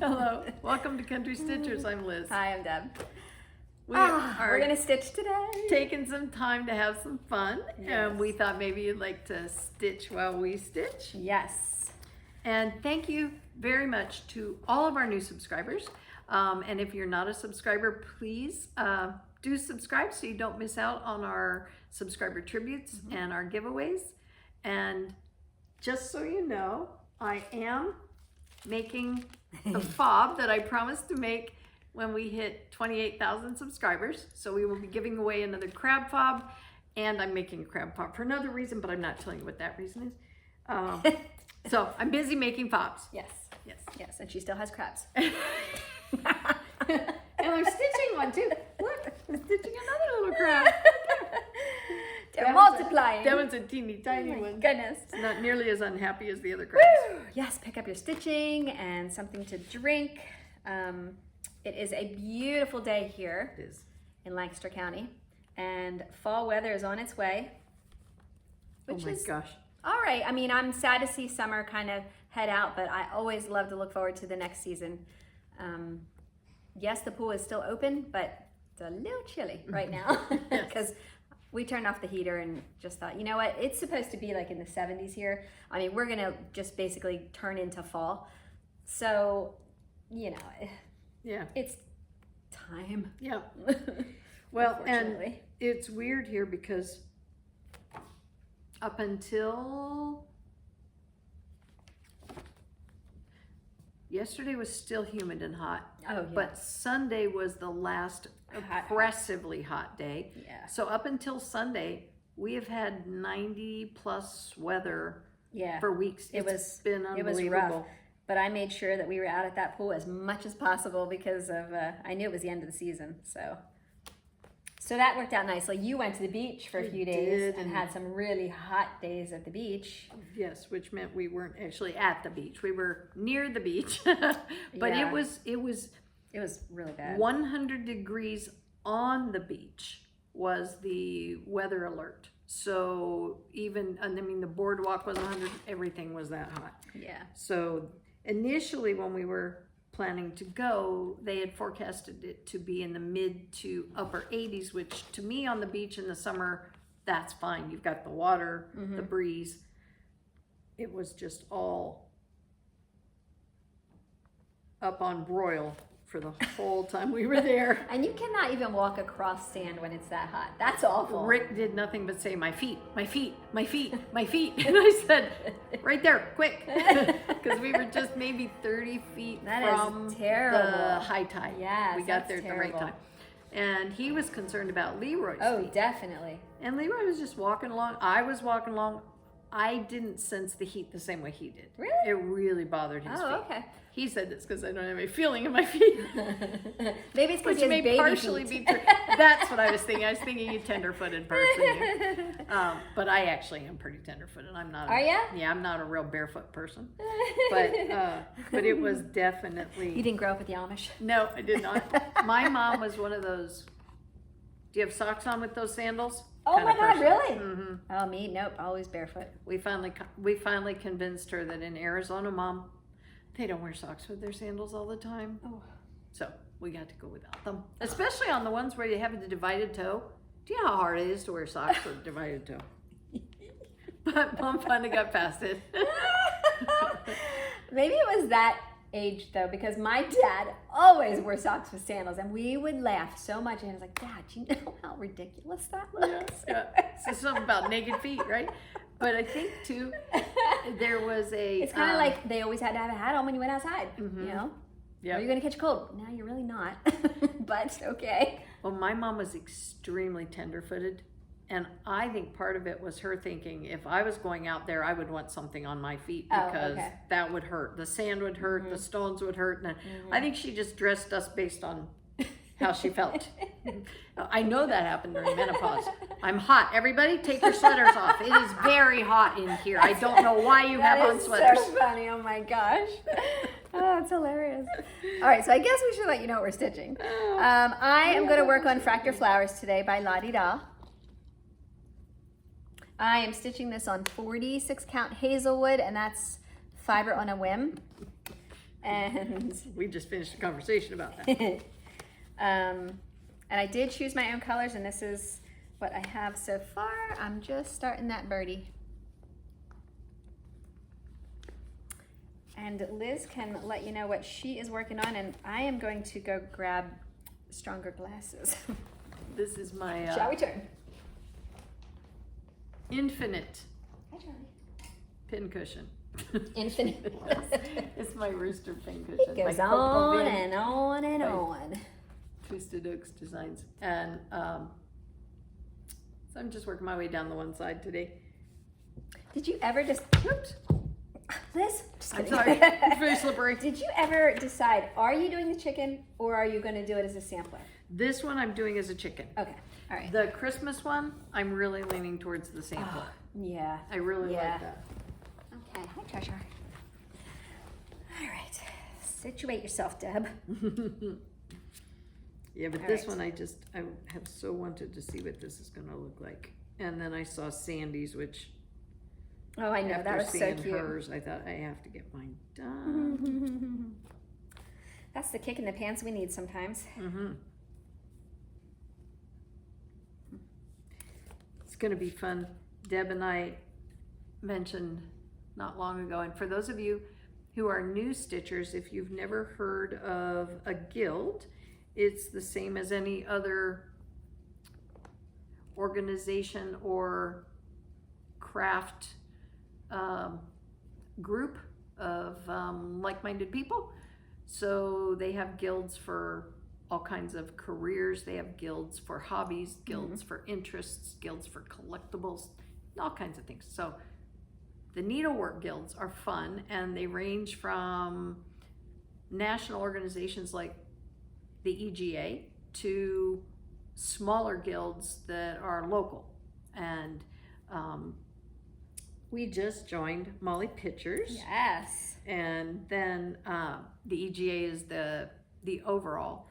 Hello, welcome to Country Stitchers. I'm Liz. Hi, I'm Deb. We're gonna stitch today. Taking some time to have some fun, Yes. and we thought maybe you'd like to stitch while we stitch. Yes. And thank you very much to all of our new subscribers. And if you're not a subscriber, please do subscribe so you don't miss out on our subscriber tributes and our giveaways. And just so you know, I am making the fob that I promised to make when we hit 28,000 subscribers. So we will be giving away another crab fob, and I'm making a crab fob for another reason, but I'm not telling you what that reason is. So I'm busy making fobs. Yes. Yes. Yes, and she still has crabs. And I'm stitching one too. Look, I'm stitching another little crab. They're multiplying. That one's a teeny tiny Oh my one. goodness. It's not nearly as unhappy as the other crabs. Woo! Yes, pick up your stitching and something to drink. It is a beautiful day here It is. in Lancaster County, and fall weather is on its way. Oh my gosh. All right. I mean, I'm sad to see summer kind of head out, but I always love to look forward to the next season. Yes, the pool is still open, but it's a little chilly right now because we turned off the heater and just thought, you know what? It's supposed to be like in the 70s here. I mean, we're going to just basically turn into fall. So, you know, Yeah. it's time. Yeah. Well, and Unfortunately. it's weird here because up until yesterday was still humid and hot. Oh, yeah. But Sunday was the last Hot. oppressively hot day. Yeah. So up until Sunday, we have had 90 plus weather Yeah. for weeks. It It's was been It was unbelievable. rough, but I made sure that we were out at that pool as much as possible because of I knew it was the end of the season. So that worked out nicely. You went to the beach for a few days did, and and- had some really hot days at the beach. Yes, which meant we weren't actually at the beach. We were near the beach, but Yeah. it was It was really bad. 100 degrees on the beach was the weather alert. So even, I mean, the boardwalk was 100, everything was that hot. Yeah. So initially when we were planning to go, they had forecasted it to be in the mid to upper 80s, which to me on the beach in the summer, that's fine. You've got the water, the breeze. It was just all up on broil for the whole time we were there. And you cannot even walk across sand when it's that hot. That's awful. Rick did nothing but say, my feet, my feet, my feet, my feet. And I said, right there, quick. Because we were just maybe 30 feet That from is terrible. the high tide. Yes, we got that's there at the terrible. right time. And he was concerned about Leroy's Oh, feet. definitely. And Leroy was just walking along. I was walking along. I didn't sense the heat the same way he did. Really? It really bothered his feet. Oh, okay. He said it's because I don't have any feeling in my feet. Maybe it's because Which he has may baby partially feet. be true. That's what I was thinking. I was thinking you tender-footed person. But I actually am pretty tender-footed. I'm not. Are ya? Yeah, I'm not a real barefoot person. But it was definitely. You didn't grow up with the Amish? No, I did not. My mom was one of those. Do you have socks on with those sandals? Oh kind my of God, person. really? Mm-hmm. Oh, me? Nope, always barefoot. We finally convinced her that in Arizona, Mom, they don't wear socks with their sandals all the time. Oh. So we got to go without them, especially on the ones where you have the divided toe. Do you know how hard it is to wear socks with a divided toe? But Mom finally got past it. Maybe it was that age though, because my dad always wore socks with sandals, and we would laugh so much. And I was like, Dad, do you know how ridiculous that looks? Yeah. So something about naked feet, right? But I think too, there was a. It's kind of like they always had to have a hat on when you went outside. You know? Yeah. Are you going to catch a cold? No, you're really not. But okay. Well, my mom was extremely tender-footed, and I think part of it was her thinking if I was going out there, I would want something on my feet Oh, because okay. that would hurt. The sand would hurt, the stones would hurt, and I think she just dressed us based on how she felt. I know that happened during menopause. I'm hot. Everybody, take your sweaters off. It is very hot in here. I don't know why you have on sweaters. So funny. Oh my gosh. Oh, it's hilarious. All right, so I guess we should let you know what we're stitching. I am going to work on FRAKTUR Flowers today by La Di Da. I am stitching this on 46 count Hazelwood, and that's fiber on a whim. And we just finished a conversation about that. and I did choose my own colors, and this is what I have so far. I'm just starting that birdie. And Liz can let you know what she is working on, and I am going to go grab stronger glasses. This is my Shall we turn? infinite Hi, Charlie. pincushion. Infinite. It's my rooster pincushion. It goes my Coco on Bin and on and Right. on. Twisted Oaks Designs. And so I'm just working my way down the one side today. Did you ever just, Oops. Liz? Just I'm kidding. sorry. It's very slippery. Did you ever decide, are you doing the chicken or are you going to do it as a sampler? This one I'm doing as a chicken. Okay, all right. The Christmas one, I'm really leaning towards the sampler. Yeah. I really Yeah. like that. Okay, hi Treasure. All right, situate yourself, Deb. Yeah, but All this right. one I have so wanted to see what this is going to look like. And then I saw Sandy's, which Oh, I know, after that was so seeing cute. hers, I thought I have to get mine done. That's the kick in the pants we need sometimes. It's going to be fun. Deb and I mentioned not long ago, and for those of you who are new stitchers, if you've never heard of a guild, it's the same as any other organization or craft group of like-minded people. So they have guilds for all kinds of careers. They have guilds for hobbies, guilds for interests, guilds for collectibles, all kinds of things. So the needlework guilds are fun, and they range from national organizations like the EGA to smaller guilds that are local. And we just joined Molly Pitchers. Yes. And then the EGA is the overall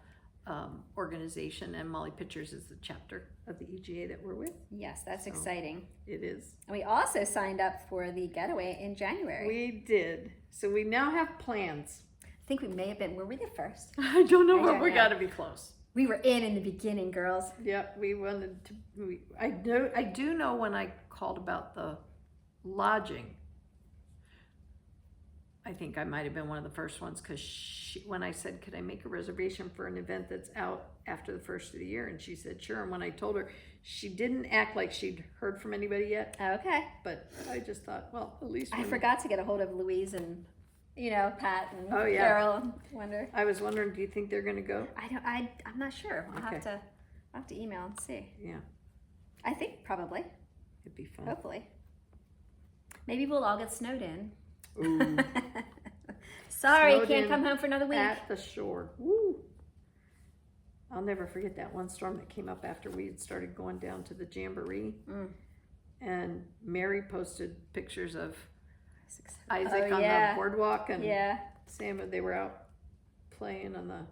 organization, and Molly Pitchers is the chapter of the EGA that we're with. Yes, that's So, exciting. It is. And we also signed up for the getaway in January. We did. So we now have plans. I think we may have been, were we the first? I don't know, I but don't we know. got to be close. We were in the beginning, girls. Yep, we wanted to. I do know when I called about the lodging, I think I might have been one of the first ones, because when I said, could I make a reservation for an event that's out after the first of the year, and she said sure. And when I told her, she didn't act like she'd heard from anybody yet, Okay. but I just thought, well, at least I forgot to get a hold of Louise and, Pat and Oh, yeah. Carol. Wonder. I was wondering, do you think they're going to go? I'm not sure. I'll Okay. have to email and see. Yeah, I think probably. it'd be fun. Hopefully. Maybe we'll all get snowed in. Ooh, Sorry, Snowed can't in come home for another week. at the shore. Woo! I'll never forget that one storm that came up after we had started going down to the Jamboree. And Mary posted pictures of Isaac on the boardwalk, and Sam, they were out playing on the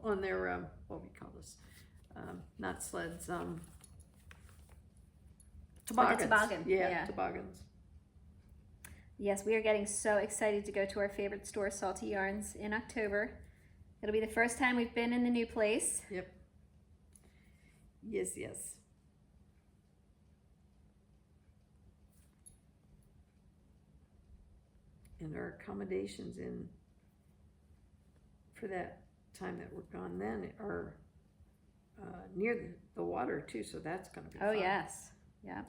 on their what we call this, not sleds, toboggans. toboggan, yeah. Toboggans. Yes, we are getting so excited to go to our favorite store, Salty Yarns, in October. It'll be the first time we've been in the new place. Yep. Yes. And our accommodations in for that time that we're gone then are near the water too, so that's going to be fun. Oh, yes. Yeah.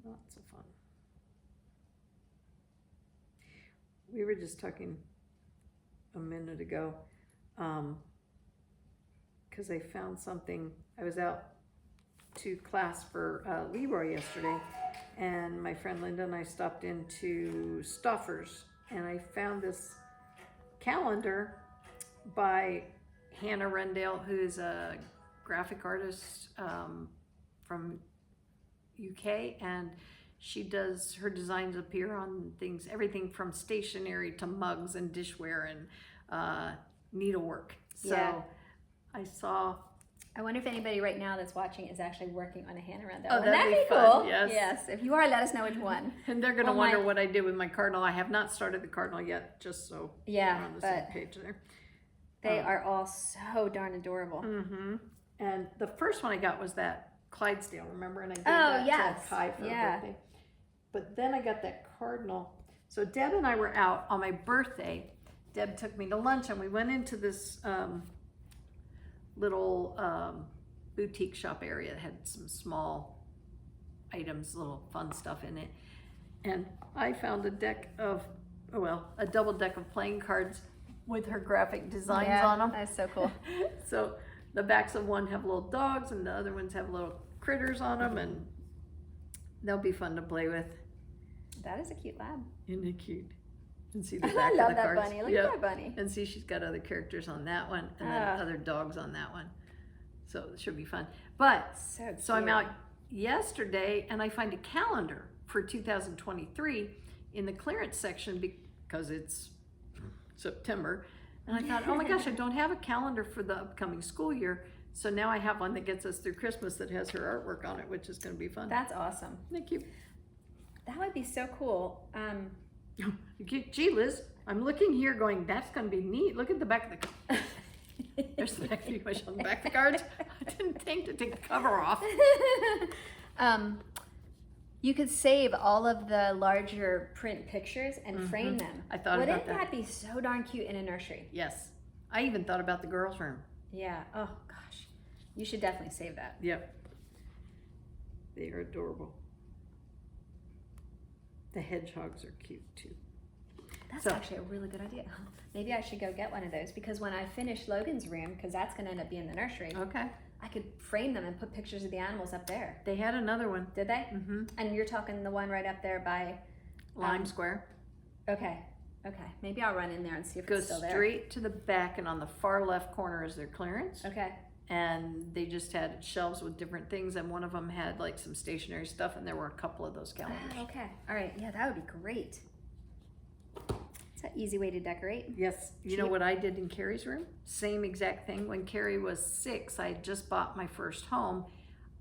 Lots of fun. We were just talking a minute ago, because I found something. I was out to class for Leroy yesterday, and my friend Linda and I stopped into Stouffer's, and I found this calendar by Hannah Rendale, who's a graphic artist from UK, and she does, her designs appear on things, everything from stationery to mugs and dishware and needlework. So Yeah. I saw I wonder if anybody right now that's watching is actually working on a hand around that Oh, one. that'd That'd be be fun, cool. yes. Yes. If you are, let us know which one. And they're going to Oh, wonder my- what I did with my cardinal. I have not started the cardinal yet, just so Yeah, we're on the same but page there. they are all so darn adorable. Mm-hmm. And the first one I got was that Clydesdale, remember? And I gave Oh, that yes. to Kai for Yeah. her birthday. But then I got that cardinal. So Deb and I were out on my birthday. Deb took me to lunch and we went into this little boutique shop area that had some small items, little fun stuff in it. And I found a deck of, a double deck of playing cards with her graphic designs on them. That's so cool. So the backs of one have little dogs and the other ones have little critters on them, and they'll be fun to play with. That is a cute lab. Isn't it cute? And see the I back love of the that cards. bunny. Look Yep. at that bunny. And see, she's got other characters on that one, and then other dogs on that one. So it should be fun. But so I'm out yesterday, and I find a calendar for 2023 in the clearance section because it's September. And I thought, oh my gosh, I don't have a calendar for the upcoming school year. So now I have one that gets us through Christmas that has her artwork on it, which is going to be fun. That's awesome. Thank you. That would be so cool. Gee, Liz, I'm looking here going, that's going to be neat. Look at the back of the There's the back of the on the back of the cards. I didn't think to take the cover off. You could save all of the larger print pictures and frame them. I thought Wouldn't about that. that be so darn cute in a nursery? Yes. I even thought about the girls' room. Yeah. Oh gosh. You should definitely save that. Yep. They are adorable. The hedgehogs are cute too. That's So- actually a really good idea. Maybe I should go get one of those because when I finish Logan's room, because that's going to end up being the nursery, Okay. I could frame them and put pictures of the animals up there. They had another one. Did they? Mm-hmm. And you're talking the one right up there by Lime Square. Okay. Maybe I'll run in there and see if Go it's still there. straight to the back, and on the far left corner is their clearance. Okay. And they just had shelves with different things, and one of them had like some stationery stuff, and there were a couple of those calendars. Okay. All right. Yeah, that would be great. It's an easy way to decorate. Yes. You know Cheap. what I did in Carrie's room? Same exact thing. When Carrie was 6, I had just bought my first home.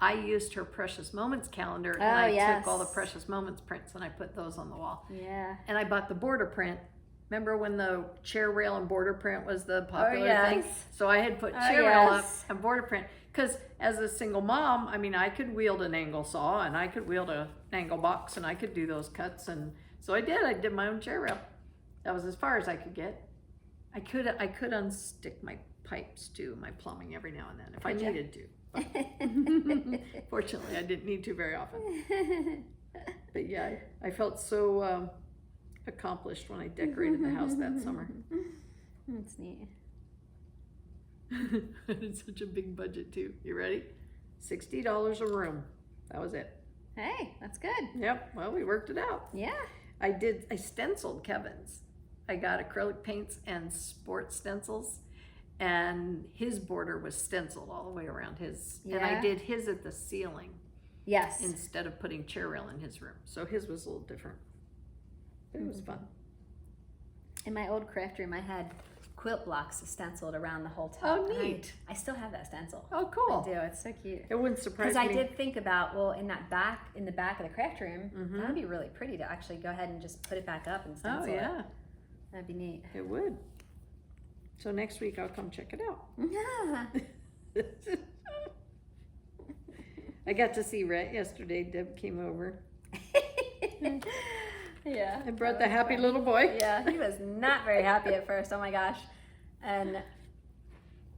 I used her Precious Moments calendar, and I yes. took all the Precious Moments prints and I put those on the wall. Yeah. And I bought the border print. Remember when the chair rail and border print was the popular thing? yes. So I had put Oh, chair rail up yes. and border print. Because as a single mom, I mean, I could wield an angle saw and I could wield an angle box and I could do those cuts. And so I did. I did my own chair rail. That was as far as I could get. I could unstick my pipes too, my plumbing every now and then if I Could ya? needed to. Fortunately, I didn't need to very often. But yeah, I felt so accomplished when I decorated the house that summer. That's neat. It's such a big budget too. You ready? $60 a room. That was it. Hey, that's good. Yep. Well, we worked it out. Yeah. I stenciled Kevin's. I got acrylic paints and sport stencils, and his border was stenciled all the way around his. And I Yeah. did his at the ceiling Yes. instead of putting chair rail in his room. So his was a little different. But it was fun. In my old craft room, I had quilt blocks stenciled around the whole top. Oh, And neat. I still have that stencil. Oh, cool. I do. It's so cute. It wouldn't surprise Because me. I did think about, well, in the back of the craft room, Mhm. that would be really pretty to actually go ahead and just put it back up and Oh, stencil yeah. it. That'd be neat. It would. So next week I'll come check it out. I got to see Rhett yesterday. Deb came over Yeah. and brought that the was happy fun. little boy. Yeah, he was not very happy at first. Oh my gosh. And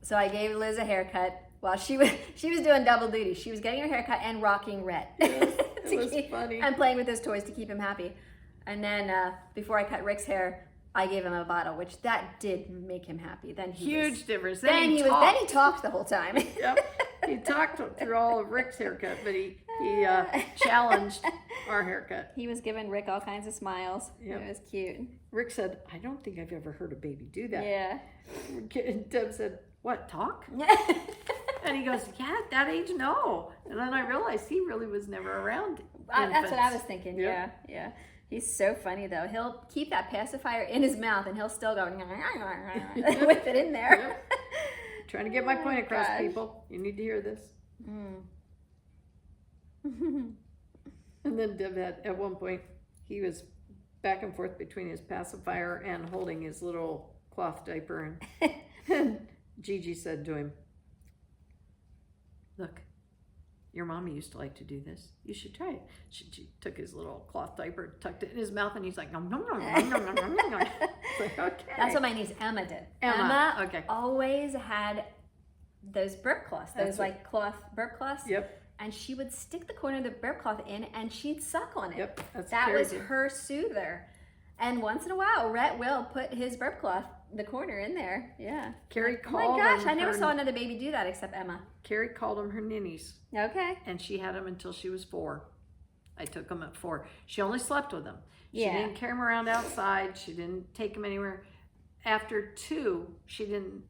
so I gave Liz a haircut while she was doing double duty. She was getting her haircut and rocking Rhett. Yes, it was funny. And playing with his toys to keep him happy. And then before I cut Rick's hair, I gave him a bottle, which that did make him happy. Then he Huge difference. Then he talked the whole time. Yep. He talked through all of Rick's haircut, but he challenged our haircut. He was giving Rick all kinds of smiles. Yep. It was cute. Rick said, "I don't think I've ever heard a baby do that." Yeah. And Deb said, "What, talk?" And he goes, "Yeah, at that age, no." And then I realized he really was never around. That's what I was infants. thinking. Yep. Yeah. He's so funny though. He'll keep that pacifier in his mouth and he'll still go with it in there. trying to get my point across, gosh. people. You need to hear this. And then Deb had, at one point, he was back and forth between his pacifier and holding his little cloth diaper. And Gigi said to him, look, your mommy used to like to do this. You should try it. She took his little cloth diaper, tucked it in his mouth, and he's like, nom, nom, nom, nom, nom, nom, nom, nom. It's like, okay. That's what my niece Emma did. Emma, okay. always had those burp cloths, those like cloth burp cloths. Yep. And she would stick the corner of the burp cloth in and she'd suck on it. Yep. That was her soother. And once in a while, Rhett will put his burp cloth, the corner in there. Yeah. Carrie Oh called my gosh, them I never her- saw another baby do that except Emma. Carrie called them her ninnies, Okay. and she had them until she was 4. I took them at 4. She only slept with them. She Yeah. didn't carry them around outside. She didn't take them anywhere. After 2, she didn't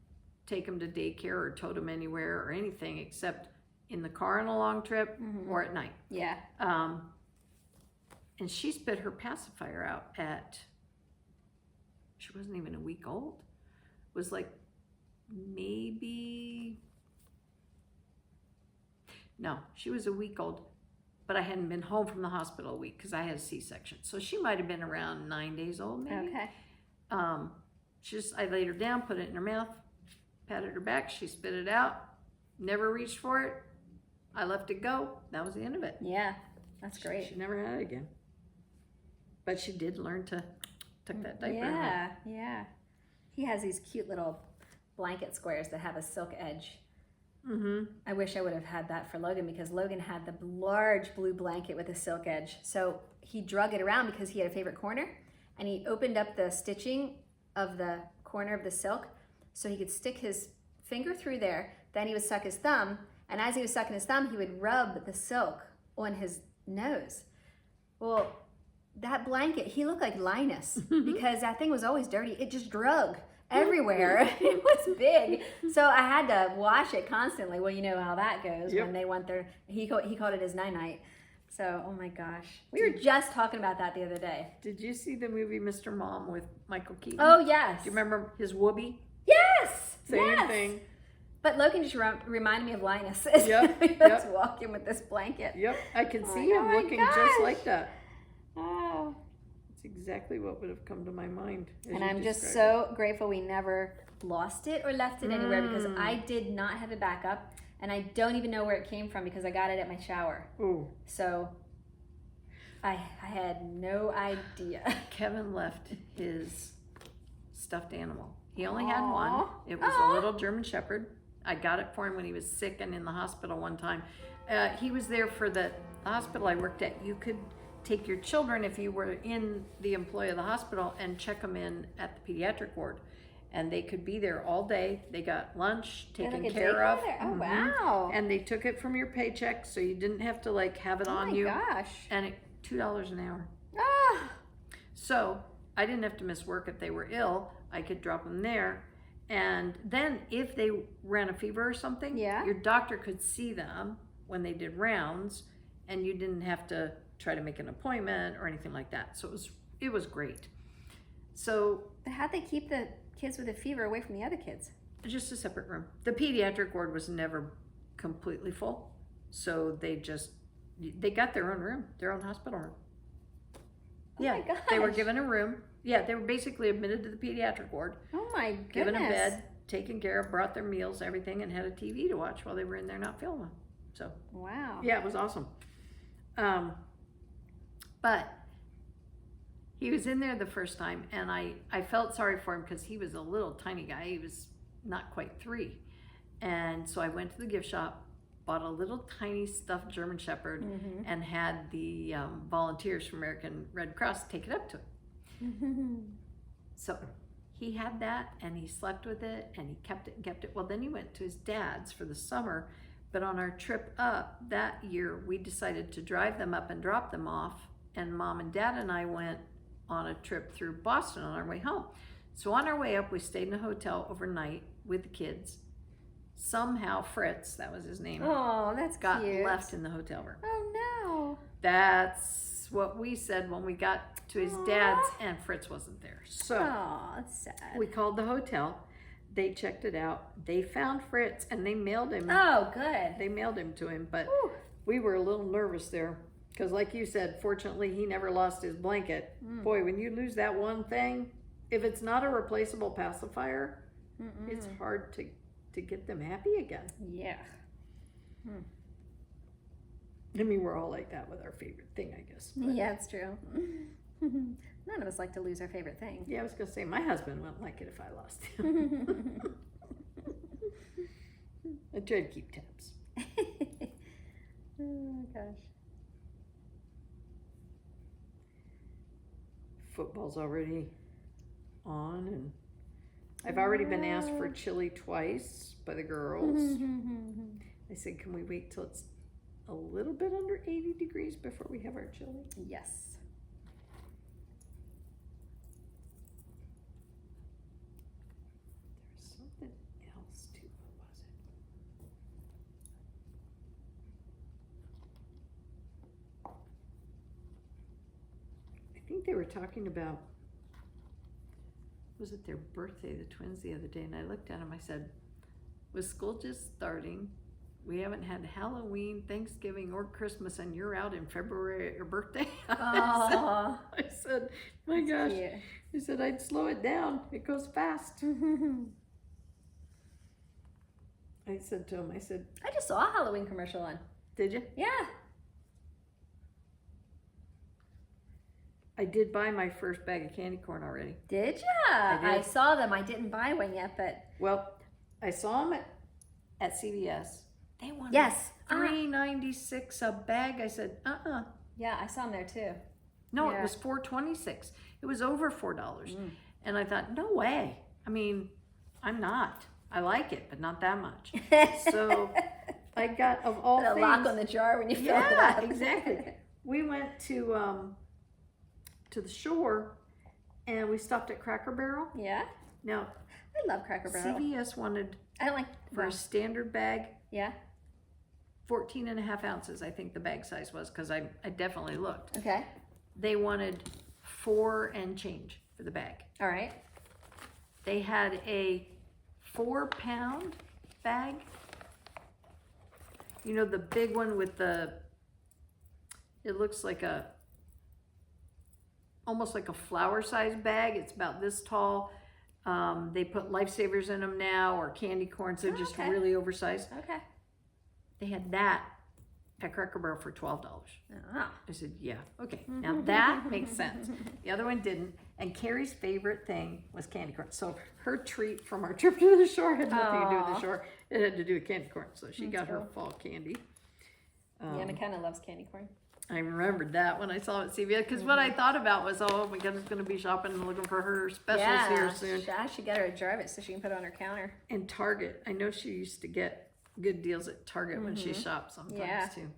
take them to daycare or tote them anywhere or anything except in the car on a long trip or at night. Yeah. And she spit her pacifier out at, she wasn't even a week old. It was like maybe, no, she was a week old, but I hadn't been home from the hospital a week because I had a C-section. So she might have been around 9 days old maybe. Okay. I laid her down, put it in her mouth, patted her back, she spit it out, never reached for it. I let it go. That was the end of it. Yeah. That's great. She never had it again. But she did learn to tuck that diaper in. Yeah. Yeah. He has these cute little blanket squares that have a silk edge. I wish I would have had that for Logan because Logan had the large blue blanket with a silk edge. So he drug it around because he had a favorite corner and he opened up the stitching of the corner of the silk so he could stick his finger through there. Then he would suck his thumb, and as he was sucking his thumb, he would rub the silk on his nose. Well, that blanket, he looked like Linus because that thing was always dirty. It just drug everywhere. It was big. So I had to wash it constantly. Well, you know how that goes when they want their, he called it his night-night. So, oh my gosh. We were just talking about that the other day. Did you see the movie Mr. Mom with Michael Keaton? Oh, yes. Do you remember his whoopee? Yes! Same thing. But Logan just reminded me of Linus. Yep, He was walking with this blanket. Yep, I can Oh see my him looking just gosh. like that. Oh. That's exactly what would have come to my mind. as And you I'm just described so grateful we never lost it or left it anywhere because I did not have a backup and I don't even know where it came from because I got it at my shower. it. Ooh. So I had no idea. Kevin left his stuffed animal. He only had one. Aw. It was Aw. a little German Shepherd. I got it for him when he was sick and in the hospital one time. He was there for the hospital I worked at. You could take your children if you were in the employ of the hospital and check them in at the pediatric ward. And they could be there all day. They got lunch taken like a care of. daycare there? Oh, Mhm. wow. And they took it from your paycheck so you didn't have to like have it Oh on my you. gosh. And it $2 an hour. Ah. So I didn't have to miss work if they were ill. I could drop them there. And then if they ran a fever or something, Yeah. your doctor could see them when they did rounds and you didn't have to try to make an appointment or anything like that. So it was great. So But how'd they keep the kids with a fever away from the other kids? just a separate room. The pediatric ward was never completely full. So they got their own room, their own hospital room. Oh Yeah, my gosh. they were given a room. Yeah, they were basically admitted to the pediatric ward, Oh my goodness. given a bed, taken care of, brought their meals, everything, and had a TV to watch while they were in there not feeling well. So, Wow. yeah, it was awesome. But he was in there the first time, and I felt sorry for him because he was a little tiny guy. He was not quite 3. And so I went to the gift shop, bought a little tiny stuffed German Shepherd, and had the volunteers from American Red Cross take it up to him. So he had that, and he slept with it, and he kept it and kept it. Well, then he went to his dad's for the summer, but on our trip up that year, we decided to drive them up and drop them off, and Mom and Dad and I went on a trip through Boston on our way home. So on our way up, we stayed in a hotel overnight with the kids. Somehow Fritz, that was his name, Oh, that's got cute. left in the hotel room. Oh no. That's what we said when we got to his dad's, and Fritz wasn't there. So Oh, that's sad. we called the hotel. they checked it out. They found Fritz and they mailed him. Oh, good. They mailed him to him, but Whew. we were a little nervous there because, like you said, fortunately he never lost his blanket. Boy, when you lose that one thing, if it's not a replaceable pacifier, it's hard to get them happy again. Yeah. I mean, we're all like that with our favorite thing, I guess. But Yeah, it's true. None of us like to lose our favorite thing. yeah, I was gonna say my husband wouldn't like it if I lost him. I try to keep tabs. Oh gosh. Football's already on, and I've already been asked for chili twice by the girls. I said, can we wait till it's a little bit under 80 degrees before we have our chili? Yes. There's something else too. What was it? I think they were talking about, was it their birthday, the twins, the other day, and I looked at them, I said, with school just starting, we haven't had Halloween, Thanksgiving, or Christmas, and you're out in February at your birthday? Oh, I said, my gosh. cute. I said, I'd slow it down. It goes fast. I said to him, I said, I just saw a Halloween commercial on. did you? Yeah. I did buy my first bag of candy corn already. Did ya? I did. I saw them. I didn't buy one yet, but Well, I saw them at CVS. They wanted yes. $3.96 a bag. I said, Yeah, I saw them there too. No, Yeah. it was $4.26. It was over $4. And I thought, no way. I mean, I'm not. I like it, but not that much. So I got, of all Put a things, lock on the jar when you fill it yeah, up. exactly. We went to the shore, and we stopped at Cracker Barrel. Yeah, Now, I love Cracker Barrel. CVS wanted, I don't like. for a standard bag, Yeah. 14 and a half ounces, I think the bag size was, because I definitely looked. Okay. They wanted 4 and change for the bag. All right. They had a 4-pound bag. You know, the big one with the, it looks like almost like a flower size bag. It's about this tall. They put lifesavers in them now, or candy corn, so just okay. really oversized. Okay. They had that at Cracker Barrel for $12. Oh. I said, yeah, okay. Now that makes sense. The other one didn't. And Carrie's favorite thing was candy corn. So her treat from our trip to the shore had nothing to do with the Aw. shore. It had to do with candy corn. So she That's got her cool. fall candy. Yeah, McKenna loves candy corn. I remembered that when I saw it at CVS, because what I thought about was, oh my goodness, going to be shopping and looking for her specials here soon. I should get her a jar of it so she can put it on her counter. And Target, I know she used to get good deals at Target when she shopped sometimes Yeah. too.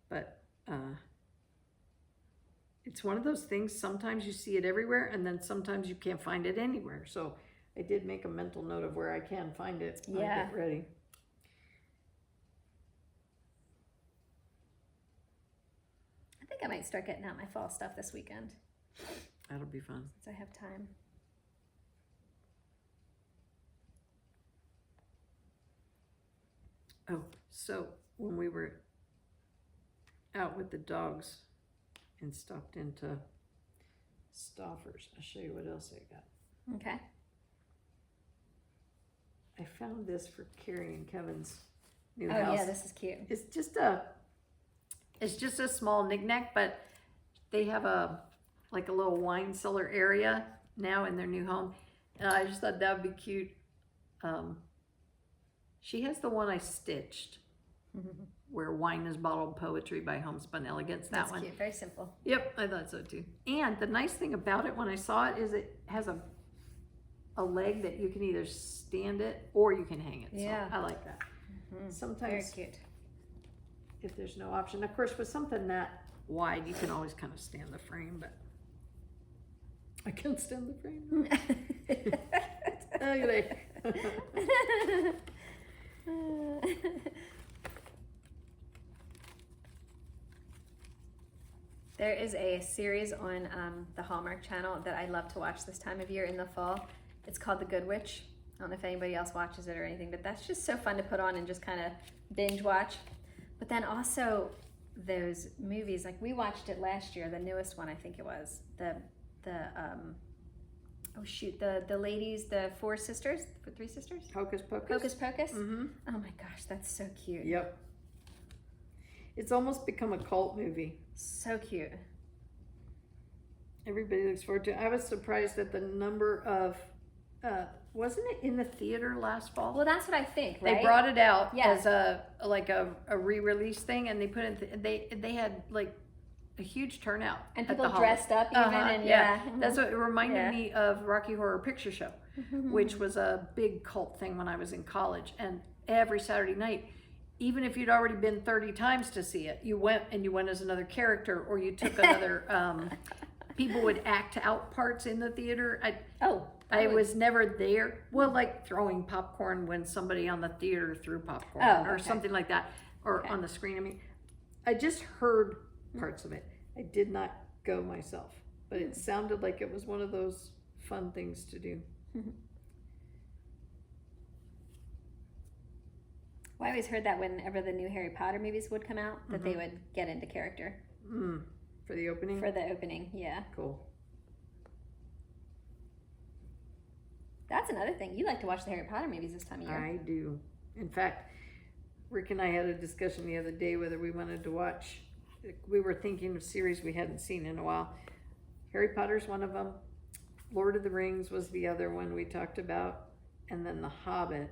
But it's one of those things, sometimes you see it everywhere and then sometimes you can't find it anywhere. So I did make a mental note of where I can find it when I Yeah. get ready. I think I might start getting out my fall stuff this weekend That'll be fun. since I have time. Oh, so when we were out with the dogs and stopped into Stouffer's, I'll show you what else I got. Okay. I found this for Carrie and Kevin's new Oh house. yeah, this is cute. It's just a small knickknack, but they have like a little wine cellar area now in their new home. And I just thought that would be cute. She has the one I stitched, where wine is bottled poetry by Homespun Elegance. That That's one. cute. Very simple. Yep, I thought so too. And the nice thing about it when I saw it is it has a leg that you can either stand it or you can hang it. Yeah. So I like that. Very Sometimes cute. if there's no option, of course with something that wide you can always kind of stand the frame, but I can't stand the frame. Anyway. There is a series on the Hallmark Channel that I love to watch this time of year in the fall. It's called The Good Witch don't know if anybody else watches it or anything, but that's just so fun to put on and just kind of binge watch. But then also those movies, like we watched it last year, the newest one, I think it was, the ladies, the three sisters? Hocus Pocus. Hocus Pocus? Mm-hmm. Oh my gosh, that's so cute. Yep. It's almost become a cult movie. So cute. Everybody looks forward to it. I was surprised at the number of, wasn't it in the theater last fall? Well, that's what I think, right? They brought it out Yeah. as a re-release thing, and they put it. They had like a huge turnout, And at people the hall. dressed up even, and yeah. That's what it reminded Yeah. me of Rocky Horror Picture Show, which was a big cult thing when I was in college. And every Saturday night, even if you'd already been 30 times to see it, you went as another character, or you took another. People would act out parts in the theater. I was never there. Well, like throwing popcorn when somebody on the theater threw popcorn, or something like that, or on the screen. I mean, I just heard parts of it. I did not go myself, but it sounded like it was one of those fun things to do. Well, I always heard that whenever the new Harry Potter movies would come out, that they would get into character. For the opening? For the opening, yeah. Cool. That's another thing. You like to watch the Harry Potter movies this time of year. I do. In fact, Rick and I had a discussion the other day whether we wanted to watch. We were thinking of series we hadn't seen in a while. Harry Potter's one of them. Lord of the Rings was the other one we talked about. And then The Hobbit.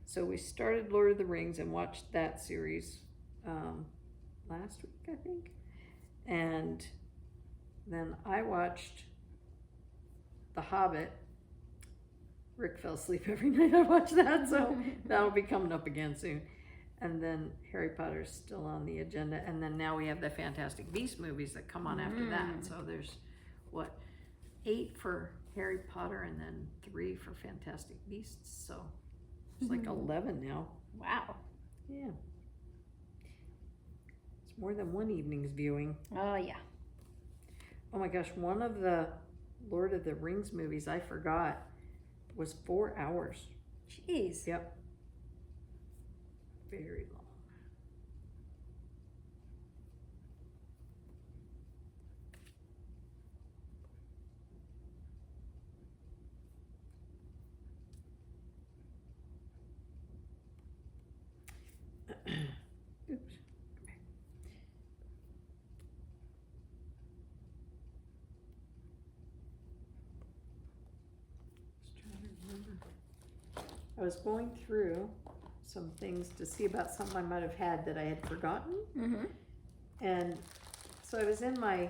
So we started Lord of the Rings and watched that series last week, I think. And then I watched The Hobbit. Rick fell asleep every night I watched that, so that'll be coming up again soon. And then Harry Potter's still on the agenda. And then now we have the Fantastic Beasts movies that come on after that. So there's, 8 for Harry Potter and then 3 for Fantastic Beasts. So it's like 11 now. Wow. Yeah. It's more than one evening's viewing. Oh, yeah. Oh my gosh, one of the Lord of the Rings movies I forgot was 4 hours. Jeez. Yep. Very long. Oops. I was going through some things to see about something I might have had that I had forgotten. And so I was in my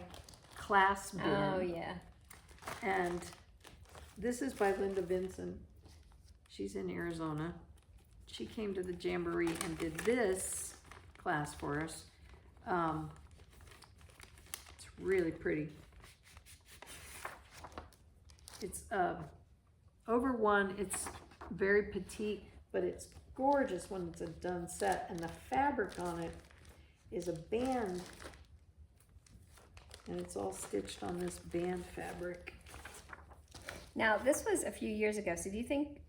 class bin. Oh, yeah. And this is by Linda Vinson. She's in Arizona. She came to the Jamboree and did this class for us. It's really pretty. It's over one, it's very petite, but it's gorgeous when it's a done set. And the fabric on it is a band, and it's all stitched on this band fabric. Now, this was a few years ago, so do you think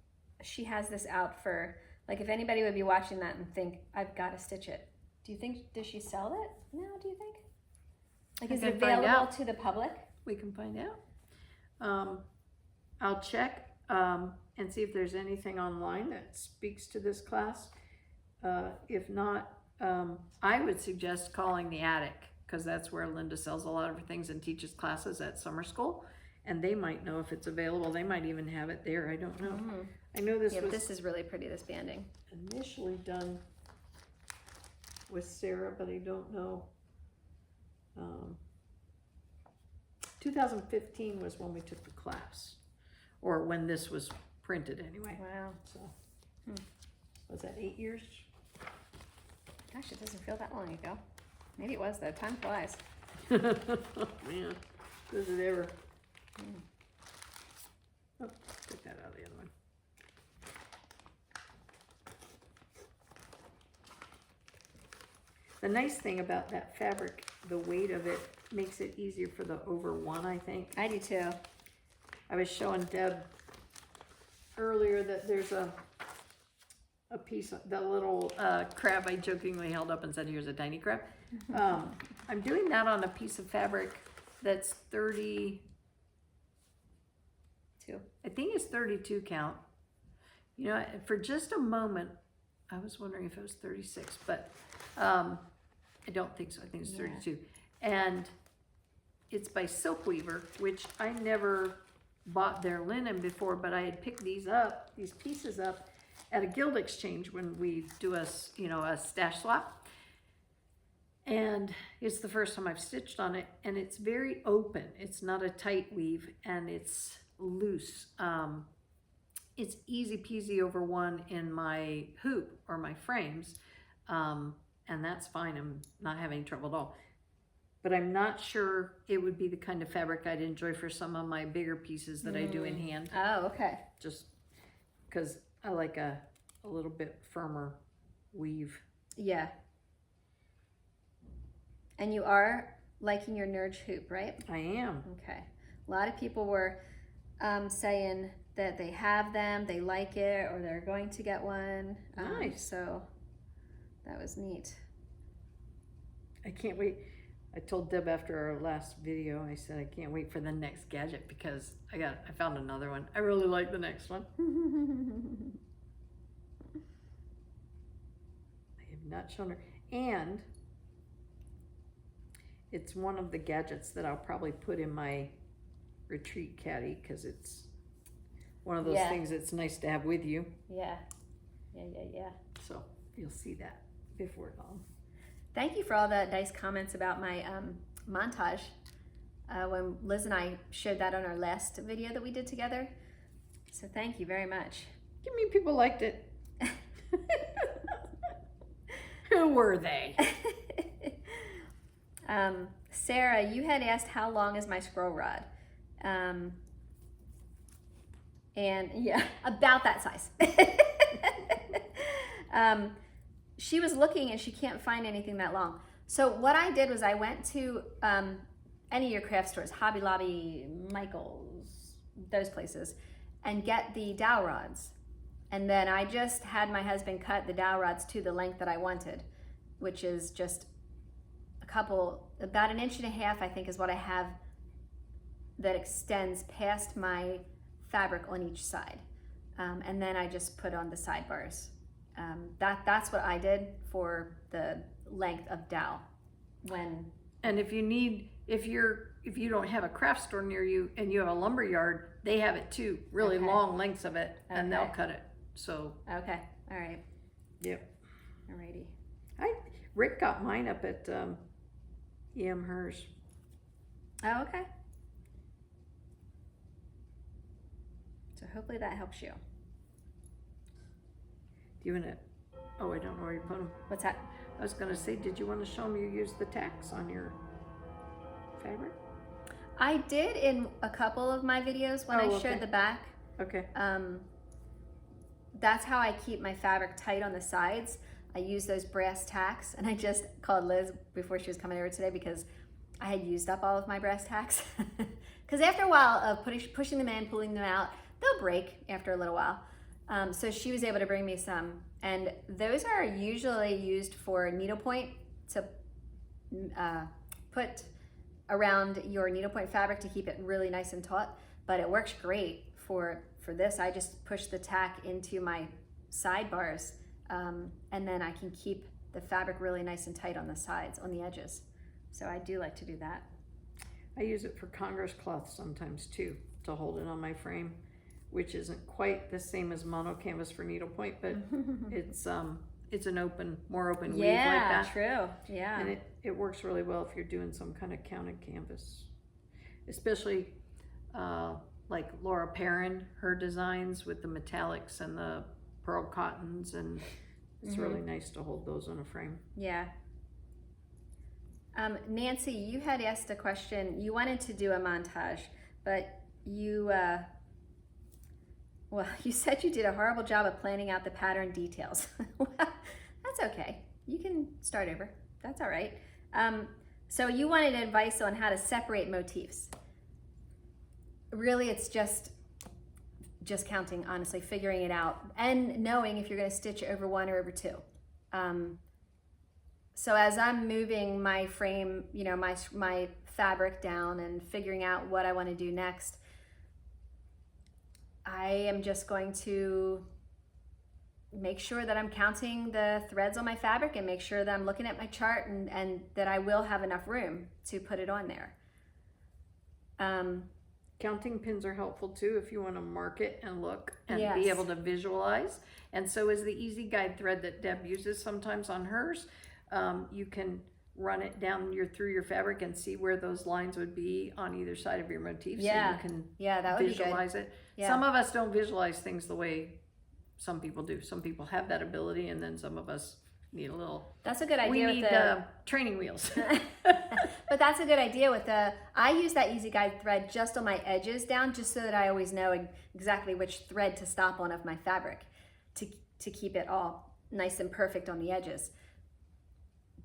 she has this out for, like, if anybody would be watching that and think, I've got to stitch it, do you think, does she sell it now, do you think? Like, is it available to the public? We can find out. I'll check and see if there's anything online that speaks to this class. If not, I would suggest calling the attic, because that's where Linda sells a lot of her things and teaches classes at summer school. And they might know if it's available. They might even have it there. I don't know. I know this was this is really pretty, this banding. initially done with Sarah, but I don't know. 2015 was when we took the class, or when this was printed anyway. Wow. So, was that 8 years? Gosh, it doesn't feel that long ago. Maybe it was, though. Time flies. Man, does it ever? Oh, take that out of the other one. The nice thing about that fabric, the weight of it makes it easier for the over one, I think. I do too. I was showing Deb earlier that there's a piece of the little crab I jokingly held up and said, here's a tiny crab. I'm doing that on a piece of fabric that's 32. I think it's 32 count. You know, for just a moment, I was wondering if it was 36, but I don't think so. I think it's 32. And it's by Silk Weaver, which I never bought their linen before, but I had picked these pieces up at a guild exchange when we do a stash swap. And it's the first time I've stitched on it, and it's very open. It's not a tight weave, and it's loose. It's easy peasy over one in my hoop or my frames, and that's fine. I'm not having trouble at all. But I'm not sure it would be the kind of fabric I'd enjoy for some of my bigger pieces that I do in hand. Oh, okay. Just because I like a little bit firmer weave. Yeah. And you are liking your Nerge hoop, right? I am. Okay. A lot of people were saying that they have them, they like it, or they're going to get one. Nice. So that was neat. I can't wait. I told Deb after our last video, I said, I can't wait for the next gadget because I found another one. I really like the next one. I have not shown her. And it's one of the gadgets that I'll probably put in my retreat caddy because it's one of those things that's nice to have with you. Yeah. So you'll see that before long. Thank you for all the nice comments about my montage. When Liz and I showed that on our last video that we did together. So thank you very much. You mean people liked it? Who were they? Sarah, you had asked how long is my scroll rod? And yeah, about that size. She was looking and she can't find anything that long. So what I did was I went to any of your craft stores, Hobby Lobby, Michael's, those places, and get the dowel rods. And then I just had my husband cut the dowel rods to the length that I wanted, which is just about 1.5 inches, I think is what I have that extends past my fabric on each side. And then I just put on the sidebars. That's what I did for the length of dowel. And if you don't have a craft store near you and you have a lumber yard, they have it too, really long lengths of it, and they'll cut it. So okay, all right. Yep. Alrighty. Rick got mine up at EM Hers. Oh, okay. So hopefully that helps you. Do you want to? Oh, I don't know where you put them. What's that? I was going to say, did you want to show them you use the tacks on your fabric? I did in a couple of my videos when I showed the back. Okay. That's how I keep my fabric tight on the sides. I use those brass tacks, and I just called Liz before she was coming over today because I had used up all of my brass tacks. Because after a while of pushing them in, pulling them out, they'll break after a little while. So she was able to bring me some, and those are usually used for needlepoint to put around your needlepoint fabric to keep it really nice and taut, but it works great for this. I just push the tack into my sidebars, and then I can keep the fabric really nice and tight on the sides, on the edges. So I do like to do that. I use it for Congress cloth sometimes too, to hold it on my frame, which isn't quite the same as mono canvas for needlepoint, but it's an more open weave like that. Yeah, true. Yeah. And it works really well if you're doing some kind of counted canvas, especially like Laura Perrin, her designs with the metallics and the pearl cottons, and it's really nice to hold those on a frame. Yeah. Nancy, you had asked a question. You wanted to do a montage, but you said you did a horrible job of planning out the pattern details. Well, that's okay. You can start over. That's all right. So you wanted advice on how to separate motifs. Really, it's just just counting, honestly, figuring it out and knowing if you're going to stitch over one or over two. So as I'm moving my frame, you know, my fabric down and figuring out what I want to do next, I am just going to make sure that I'm counting the threads on my fabric and make sure that I'm looking at my chart and that I will have enough room to put it on there. Counting pins are helpful too if you want to mark it and look and Yes. be able to visualize. And so is the Easy Guide thread that Deb uses sometimes on hers. You can run it down through your fabric and see where those lines would be on either side of your motif. Yeah. So you can That would visualize be good. it. Yeah. Some of us don't visualize things the way some people do. Some people have that ability, and then some of us need a little. That's a good idea. We with need the training wheels. But that's a good idea with I use that Easy Guide thread just on my edges down, just so that I always know exactly which thread to stop on of my fabric to keep it all nice and perfect on the edges.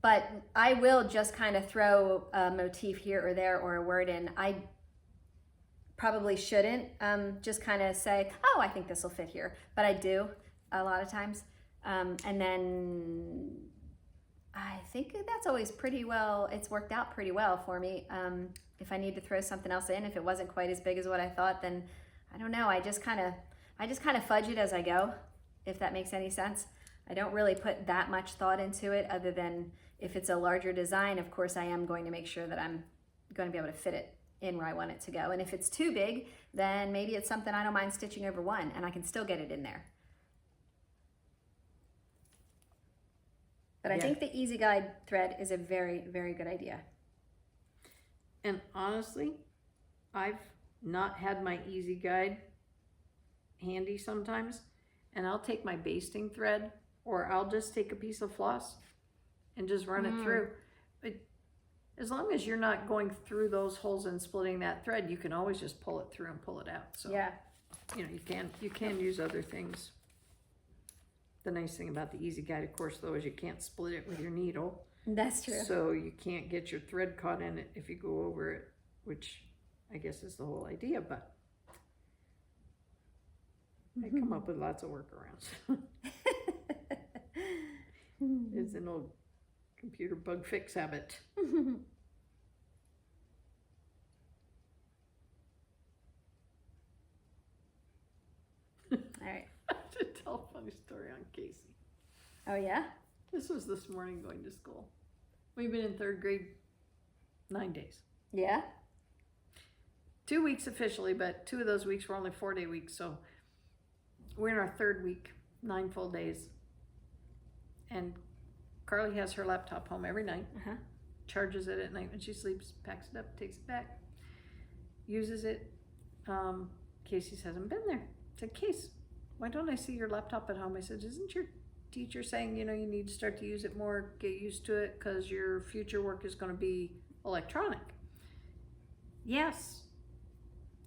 But I will just kind of throw a motif here or there or a word in. I probably shouldn't just kind of say, oh, I think this will fit here. But I do a lot of times. And then I think that's always pretty well, it's worked out pretty well for me. If I need to throw something else in, if it wasn't quite as big as what I thought, then I don't know. I just kind of fudge it as I go, if that makes any sense. I don't really put that much thought into it, other than if it's a larger design, of course I am going to make sure that I'm going to be able to fit it in where I want it to go. And if it's too big, then maybe it's something I don't mind stitching over one and I can still get it in there. But I think the Easy Guide thread is a very, very good idea. And honestly, I've not had my Easy Guide handy sometimes, and I'll take my basting thread, or I'll just take a piece of floss and just run it through. But as long as you're not going through those holes and splitting that thread, you can always just pull it through and pull it out. So Yeah. you know, you can use other things. The nice thing about the Easy Guide, of course, though, is you can't split it with your needle. That's true. So you can't get your thread caught in it if you go over it, which I guess is the whole idea, but I come up with lots of workarounds. It's an old computer bug fix habit. All right. I should tell a funny story on Casey. Oh, yeah? This was this morning going to school. We've been in third grade 9 days. Yeah? 2 weeks officially, but 2 of those weeks were only 4-day weeks, so we're in our third week, 9 full days. And Carly has her laptop home every night, charges it at night when she sleeps, packs it up, takes it back, uses it. Casey's hasn't been there. I said, Case, why don't I see your laptop at home? I said, isn't your teacher saying, you know, you need to start to use it more, get used to it, because your future work is going to be electronic? Yes.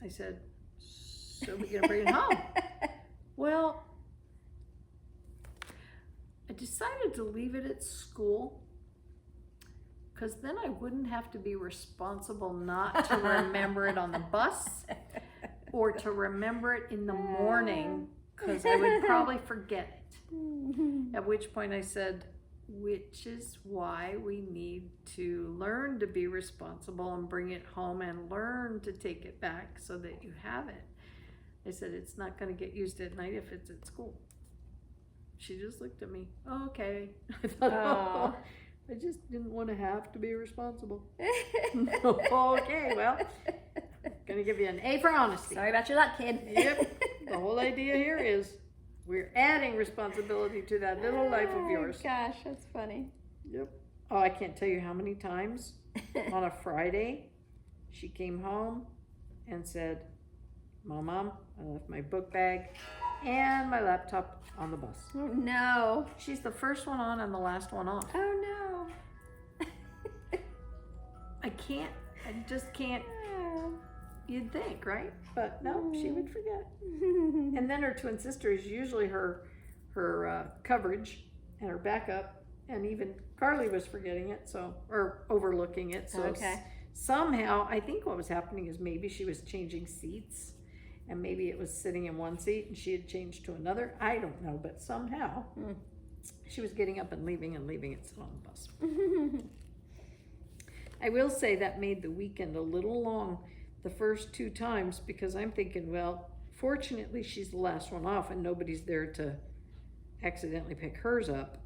I said, so we're going to bring it home. Well, I decided to leave it at school because then I wouldn't have to be responsible not to remember it on the bus or to remember it in the morning, because I would probably forget it. At which point I said, which is why we need to learn to be responsible and bring it home and learn to take it back so that you have it. I said, it's not going to get used at night if it's at school. She just looked at me. Oh, okay. I thought, oh, I just didn't want to have to be responsible. Okay, well, gonna give you an A for honesty. Sorry about your luck, kid. Yep. The whole idea here is we're adding responsibility to that little life of yours. Gosh, that's funny. Yep. Oh, I can't tell you how many times on a Friday she came home and said, Mom, I left my book bag and my laptop on the bus. Oh, no. She's the first one on and the last one off. Oh, no. I just can't. You'd think, right? But no, she would forget. And then her twin sister is usually her coverage and her backup, and even Carly was forgetting it, so, or overlooking it. So okay. Somehow, I think what was happening is maybe she was changing seats, and maybe it was sitting in one seat and she had changed to another. I don't know, but somehow she was getting up and leaving it sit on the bus. I will say that made the weekend a little long the first 2 times, because I'm thinking, well, fortunately she's the last one off and nobody's there to accidentally pick hers up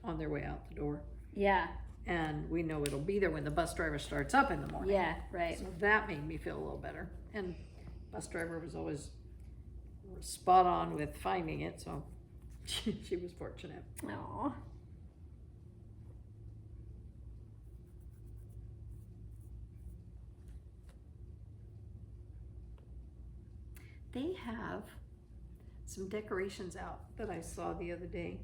on their way out the door. Yeah. And we know it'll be there when the bus driver starts up in the morning. Yeah, right. So that made me feel a little better. And bus driver was always spot on with finding it, so she was fortunate. Aww. They have some decorations out that I saw the other day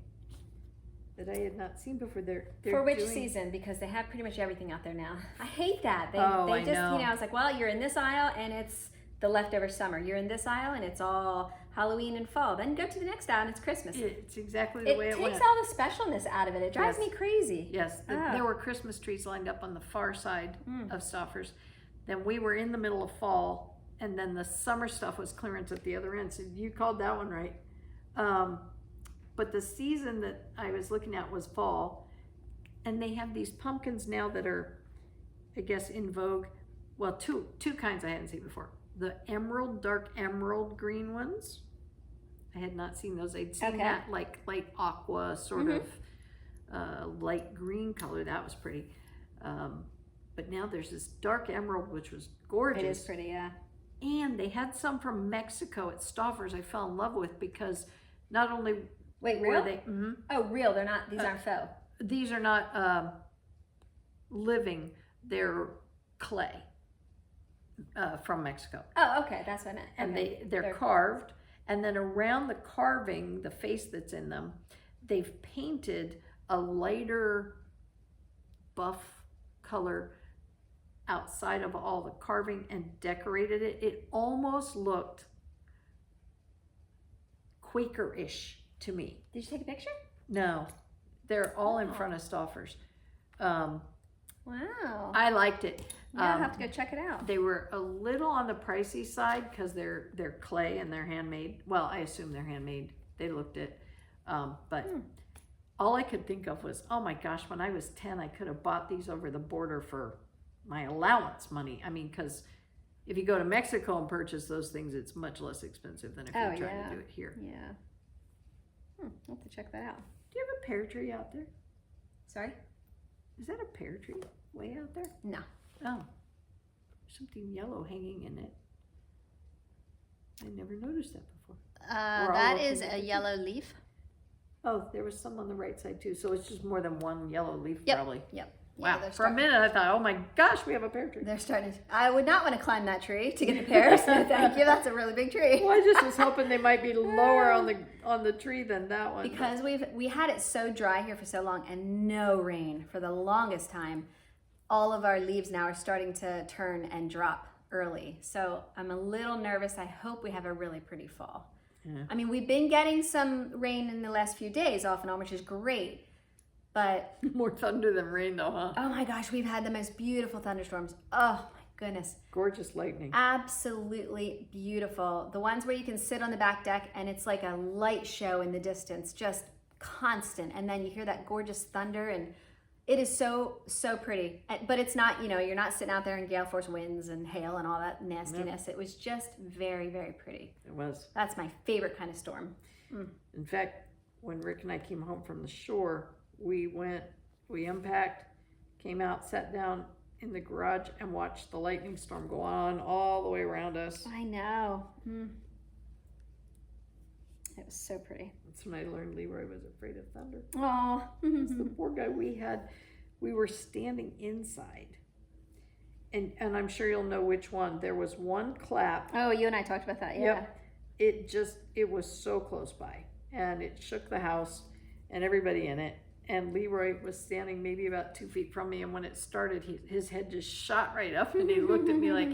that I had not seen before. They're For which doing... season? Because they have pretty much everything out there now. I hate that. They I just, know. it's like, well, you're in this aisle and it's the leftover summer. You're in this aisle and it's all Halloween and fall. Then go to the next aisle and it's Christmas. It's exactly the way it went. It takes all the specialness out of it. It drives me crazy. Yes, there were Christmas trees lined up on the far side of Stouffer's. Then we were in the middle of fall, and then the summer stuff was clearance at the other end. So you called that one right. But the season that I was looking at was fall, and they have these pumpkins now that are, I guess, in vogue. Well, two kinds I hadn't seen before. The dark emerald green ones. I had not seen those. I'd seen that like light aqua, sort of light green color. That was pretty. But now there's this dark emerald, which was gorgeous. It is pretty, yeah. And they had some from Mexico at Stouffer's I fell in love with, because not only Wait, were real? they... Oh, real. They're not, these aren't faux. These are not living. They're clay from Mexico. Oh, okay. That's what I meant. And Okay. they're carved. And then around the carving, the face that's in them, they've painted a lighter buff color outside of all the carving and decorated it. It almost looked Quaker-ish to me. Did you take a picture? No, they're all in front of Stouffer's. Wow. I liked it. Yeah, I'll have to go check it out. They were a little on the pricey side because they're clay and they're handmade. Well, I assume they're handmade. They looked it. But all I could think of was, oh my gosh, when I was 10, I could have bought these over the border for my allowance money. I mean, because if you go to Mexico and purchase those things, it's much less expensive than if you're trying to do it here. Yeah. I'll have to check that out. Do you have a pear tree out there? Sorry? Is that a pear tree way out there? No. Oh, something yellow hanging in it. I never noticed that before. That is a yellow leaf. Oh, there was some on the right side too. So it's just more than one yellow leaf, Yep. probably. Yep. Wow. Yeah, For a minute, I thought, oh my gosh, we have a pear tree. They're starting to, I would not want to climb that tree to get the pears. No, thank you. That's a really big tree. Well, I just was hoping they might be lower on the tree than that one. Because we had it so dry here for so long and no rain for the longest time. All of our leaves now are starting to turn and drop early. So I'm a little nervous. I hope we have a really pretty fall. Yeah. I mean, we've been getting some rain in the last few days off and on, which is great. But More thunder than rain though, huh? oh my gosh, we've had the most beautiful thunderstorms. Oh my goodness. Gorgeous lightning. Absolutely beautiful. The ones where you can sit on the back deck and it's like a light show in the distance, just constant. And then you hear that gorgeous thunder and it is so, so pretty. But it's not, you're not sitting out there in gale force winds and hail and all that nastiness. It was just very, very pretty. It was. That's my favorite kind of storm. In fact, when Rick and I came home from the shore, we unpacked, came out, sat down in the garage and watched the lightning storm go on all the way around us. I know. It was so pretty. That's when I learned Leroy was afraid of thunder. Oh, The poor guy we were standing inside. And I'm sure you'll know which one. There was one clap. oh, you and I talked about that. Yeah. Yep. It was so close by. And it shook the house and everybody in it. And Leroy was standing maybe about 2 feet from me. And when it started, his head just shot right up. And he looked at me like,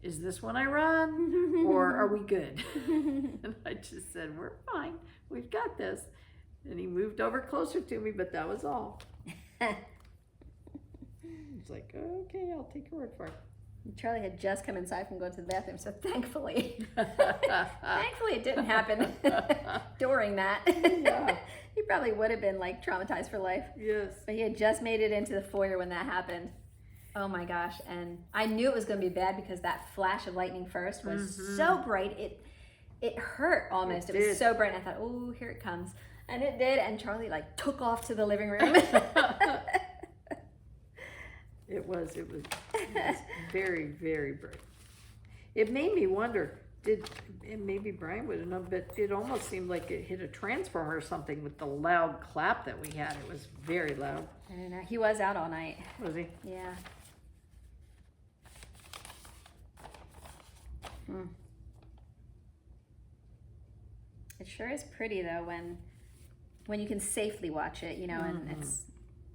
is this when I run? Or are we good? And I just said, we're fine. We've got this. And he moved over closer to me, but that was all. It's like, okay, I'll take your word for it. Charlie had just come inside from going to the bathroom, so thankfully it didn't happen during that. Yeah. He probably would have been like traumatized for life. Yes. But he had just made it into the foyer when that happened. Oh my gosh. And I knew it was going to be bad because that flash of lightning first was so bright. It hurt almost. It was so bright. And I thought, oh, here it comes. And it did. And Charlie like took off to the living room. It was very, very bright. It made me wonder, maybe Brian would have known, but it almost seemed like it hit a transformer or something with the loud clap that we had. It was very loud. I don't know. He was out all night. Was he? Yeah. It sure is pretty though when you can safely watch it, you know, and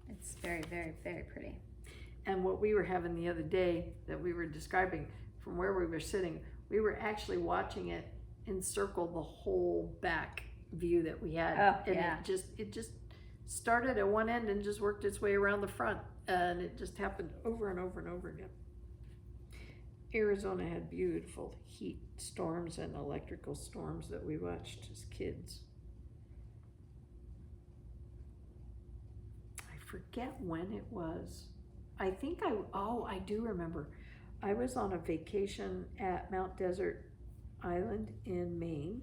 it's very, very, very pretty. And what we were having the other day that we were describing from where we were sitting, we were actually watching it encircle the whole back view that we had. Oh, and yeah. it just started at one end and just worked its way around the front. And it just happened over and over and over again. Arizona had beautiful heat storms and electrical storms that we watched as kids. I forget when it was. I think I do remember. I was on a vacation at Mount Desert Island in Maine,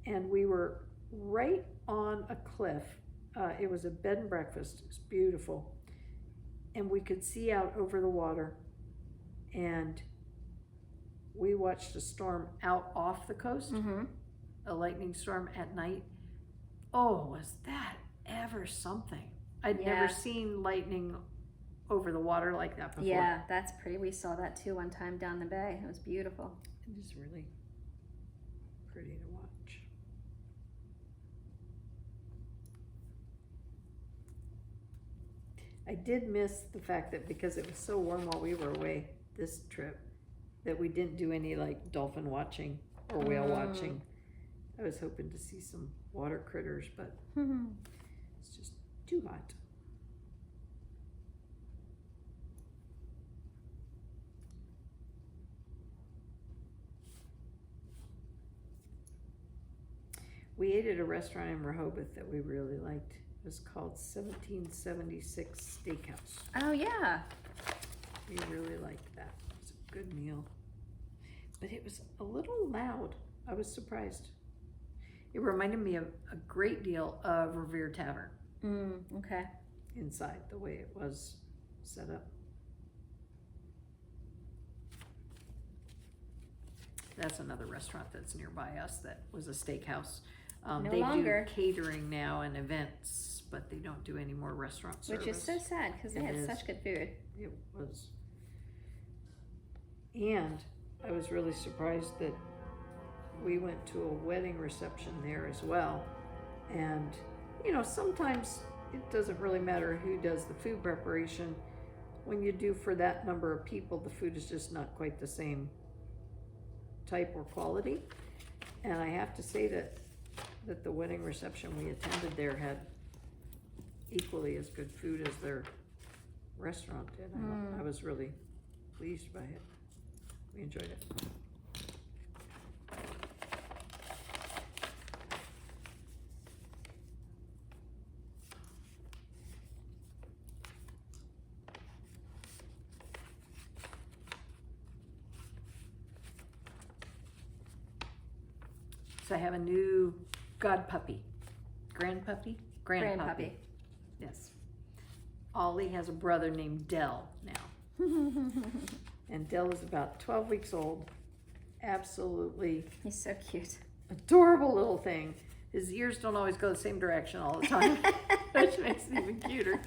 and we were right on a cliff. It was a bed and breakfast. It was beautiful. And we could see out over the water, and we watched a storm out off the coast, a lightning storm at night. Oh, was that ever something? I'd never seen lightning over the water like that before. Yeah, that's pretty. We saw that too one time down the bay. It was beautiful. It is really pretty to watch. I did miss the fact that because it was so warm while we were away this trip, that we didn't do any like dolphin watching or whale watching. I was hoping to see some water critters, but it's just too hot. We ate at a restaurant in Rehoboth that we really liked. It was called 1776 Steakhouse. Oh yeah. We really liked that. It was a good meal. But it was a little loud. I was surprised. It reminded me of a great deal of Revere Tavern. Okay. Inside, the way it was set up. That's another restaurant that's nearby us that was a steakhouse. No they longer. do catering now and events, but they don't do any more restaurant service. Which is so sad because they had such good food. It was. And I was really surprised that we went to a wedding reception there as well. And, you know, sometimes it doesn't really matter who does the food preparation. When you do for that number of people, the food is just not quite the same type or quality. And I have to say that the wedding reception we attended there had equally as good food as their restaurant did. I was really pleased by it. We enjoyed it. So I have a new god puppy. Grand puppy? Grand puppy. Yes. Ollie has a brother named Dell now. And Dell is about 12 weeks old. Absolutely He's so cute. adorable little thing. His ears don't always go the same direction all the time, which makes it even cuter.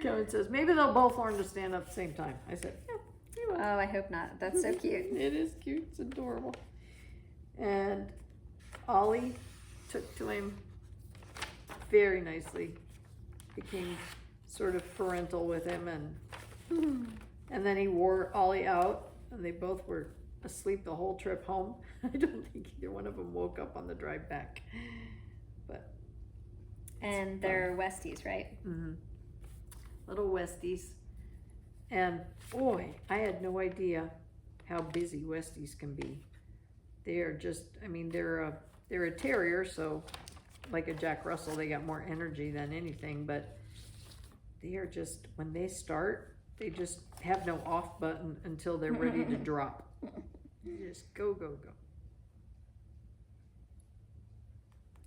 Kevin says, maybe they'll both learn to stand up at the same time. I said, yeah, they will. Oh, I hope not. That's so cute. It is cute. It's adorable. And Ollie took to him very nicely, became sort of parental with him, and then he wore Ollie out, and they both were asleep the whole trip home. I don't think either one of them woke up on the drive back. But And they're Westies, right? Little Westies. And boy, I had no idea how busy Westies can be. They are just, I mean, they're a terrier, so like a Jack Russell, they got more energy than anything, but they are just, when they start, they just have no off button until they're ready to drop. Just go, go, go.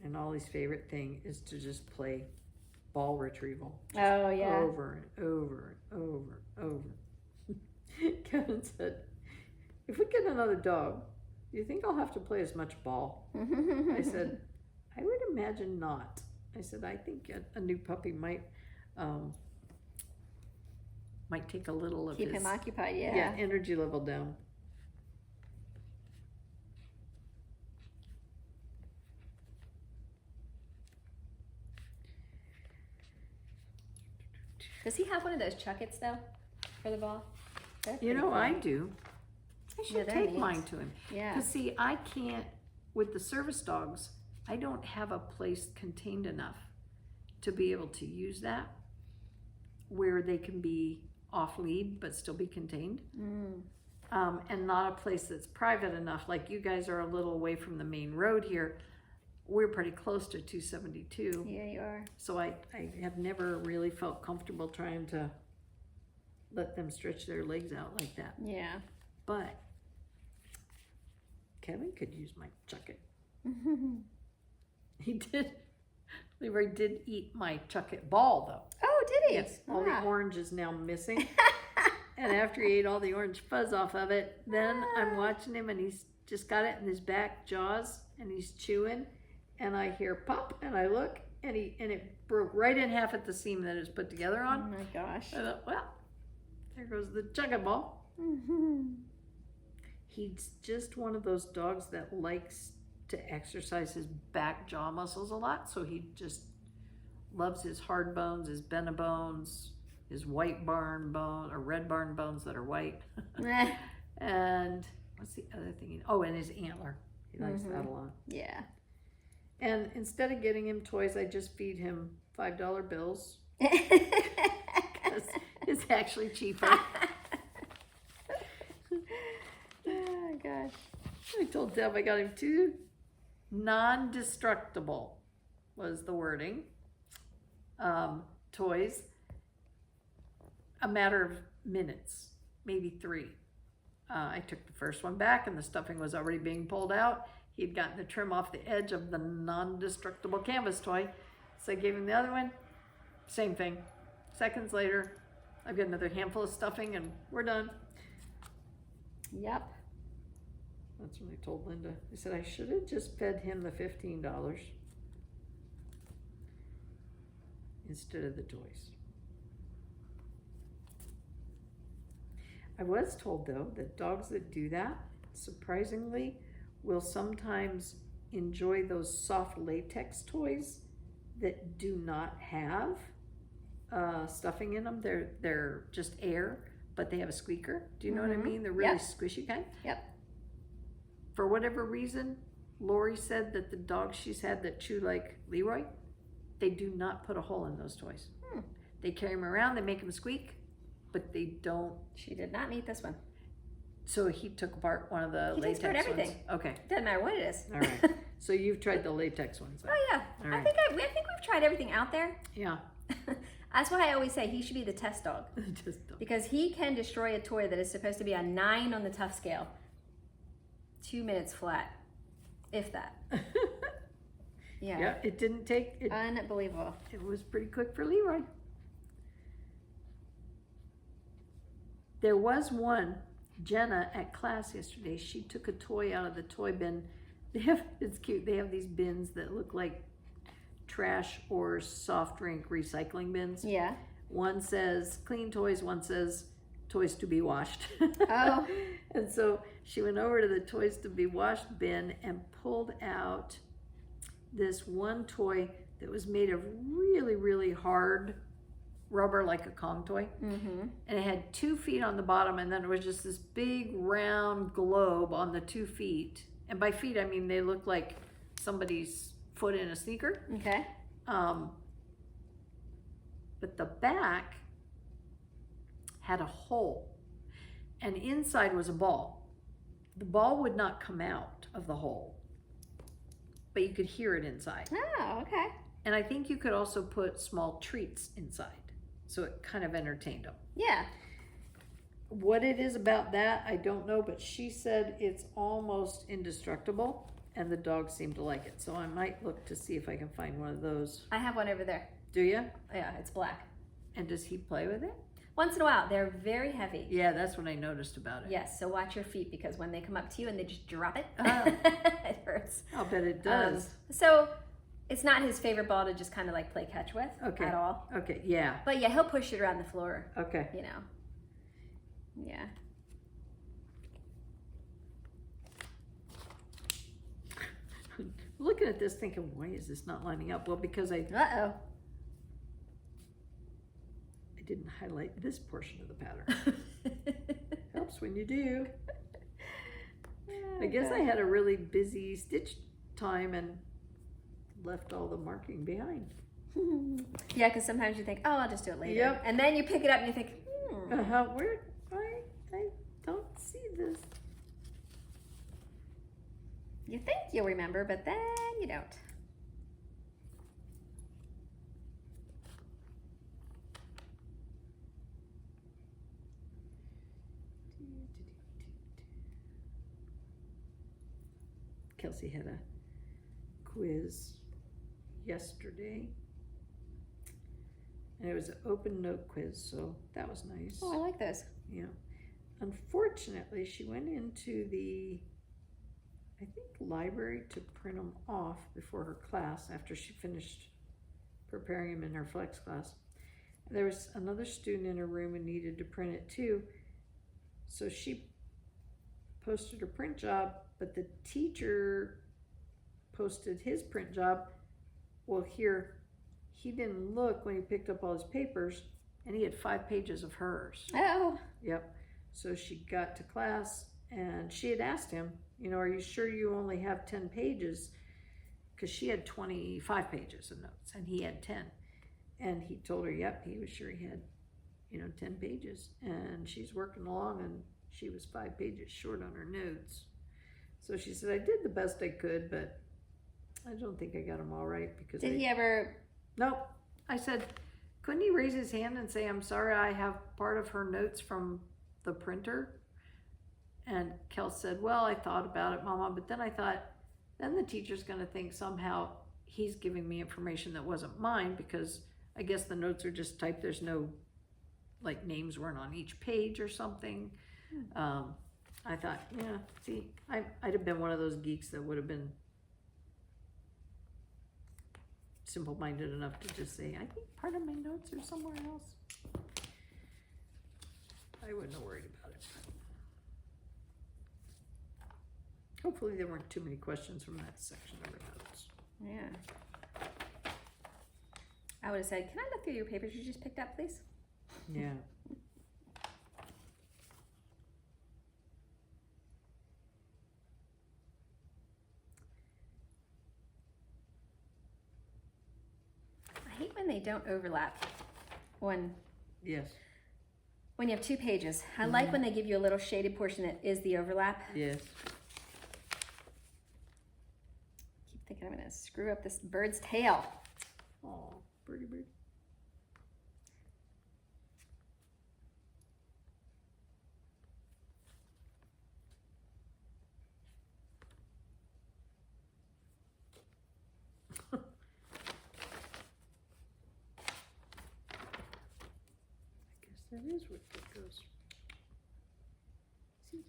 And Ollie's favorite thing is to just play ball retrieval. Oh, yeah. Over and over and over and over. Kevin said, if we get another dog, do you think I'll have to play as much ball? I said, I would imagine not. I said, I think a new puppy might take a little of Keep his him occupied, yeah, energy level down. Does he have one of those chuckets though for the ball? You know, I do. I should they're take neat. mine to him. Yeah. Because see, I can't, with the service dogs, I don't have a place contained enough to be able to use that where they can be off lead but still be contained. And not a place that's private enough. Like you guys are a little away from the main road here. We're pretty close to 272. Yeah, you are. So I have never really felt comfortable trying to let them stretch their legs out like that. Yeah. But Kevin could use my chucket. He did. Leroy did eat my chucket ball though. Oh, did he? Yes. All the orange is now missing. And after he ate all the orange fuzz off of it, then I'm watching him and he's just got it in his back jaws and he's chewing. And I hear pop and I look and it broke right in half at the seam that it's put together on. Oh my gosh. I thought, well, there goes the chucket ball. He's just one of those dogs that likes to exercise his back jaw muscles a lot. So he just loves his hard bones, his bena bones, his white barn bone or red barn bones that are white. And what's the other thing? And his antler. He likes that a lot. Yeah. And instead of getting him toys, I just feed him $5 bills. It's actually cheaper. Oh gosh. I told Deb I got him 2 non-destructible, was the wording, toys. A matter of minutes, maybe 3. I took the first one back and the stuffing was already being pulled out. He'd gotten the trim off the edge of the non-destructible canvas toy. So I gave him the other one, same thing. Seconds later, I've got another handful of stuffing and we're done. Yep. That's when I told Linda. I said, I should have just fed him the $15 instead of the toys. I was told though that dogs that do that, surprisingly, will sometimes enjoy those soft latex toys that do not have stuffing in them. They're just air, but they have a squeaker. Do you know what I mean? They're really squishy kind. Yep. For whatever reason, Lori said that the dogs she's had that chew like Leroy, they do not put a hole in those toys. They carry them around, they make them squeak, but they don't. She did not meet this one. So he took apart one of the latex apart everything. ones. Okay. Doesn't matter what it is. All right. So you've tried the latex ones. Then. Oh yeah. All I right. think we've tried everything out there. Yeah. That's why I always say he should be the test dog. Just don't. Because he can destroy a toy that is supposed to be a 9 on the tough scale. 2 minutes flat, if that. Yeah. Yeah, it didn't take it. Unbelievable. It was pretty quick for Leroy. There was one, Jenna at class yesterday, she took a toy out of the toy bin. It's cute, they have these bins that look like trash or soft drink recycling bins. Yeah. One says clean toys, one says toys to be washed. Oh. And so she went over to the toys to be washed bin and pulled out this one toy that was made of really, really hard rubber, like a Kong toy. And it had 2 feet on the bottom, and then it was just this big round globe on the 2 feet. And by feet, I mean they look like somebody's foot in a sneaker. Okay. But the back had a hole, and inside was a ball. The ball would not come out of the hole, but you could hear it inside. Oh, okay. And I think you could also put small treats inside, so it kind of entertained them. Yeah. What it is about that, I don't know, but she said it's almost indestructible, and the dogs seem to like it. So I might look to see if I can find one of those. I have one over there. Do you? Yeah, it's black. And does he play with it? Once in a while, they're very heavy. Yeah, that's what I noticed about it. Yes, so watch your feet, because when they come up to you and they just drop it, Oh. it hurts. I'll bet it does. So it's not his favorite ball to just kind of like play catch with at all. Okay, yeah. But yeah, he'll push it around the floor. Okay. You know. Yeah. Looking at this thinking, why is this not lining up? Well, because I Uh-oh. didn't highlight this portion of the pattern. Helps when you do. I guess I had a really busy stitch time and left all the marking behind. Yeah, because sometimes you think, oh, I'll just do it later. Yep. And then you pick it up and you think, Where? I don't see this. You think you'll remember, but then you don't. Kelsey had a quiz yesterday, and it was an open note quiz, so that was nice. Oh, I like those. Yeah. Unfortunately, she went into the, I think, library to print them off before her class after she finished preparing them in her flex class. And there was another student in her room who needed to print it too. So she posted her print job, but the teacher posted his print job. Well, here, he didn't look when he picked up all his papers, and he had 5 pages of hers. Oh. Yep. So she got to class, and she had asked him, you know, are you sure you only have 10 pages? Because she had 25 pages of notes, and he had 10. And he told her, yep, he was sure he had, 10 pages. And she's working along, and she was 5 pages short on her notes. So she said, I did the best I could, but I don't think I got them all right. Because Did he ever? Nope. I said, couldn't he raise his hand and say, I'm sorry, I have part of her notes from the printer? And Kel said, well, I thought about it, Mama, but then I thought, then the teacher's going to think somehow he's giving me information that wasn't mine, because I guess the notes are just typed. There's no, like, names weren't on each page or something. I thought, yeah, see, I'd have been one of those geeks that would have been simple-minded enough to just say, I think part of my notes are somewhere else. I wouldn't have worried about it. Hopefully there weren't too many questions from that section of her notes. Yeah. I would have said, can I look through your papers you just picked up, please? Yeah. I hate when they don't overlap. Yes. When you have 2 pages. I like when they give you a little shaded portion that is the overlap. Yes. Keep thinking I'm going to screw up this bird's tail. Oh, birdie bird. That is what it goes. See?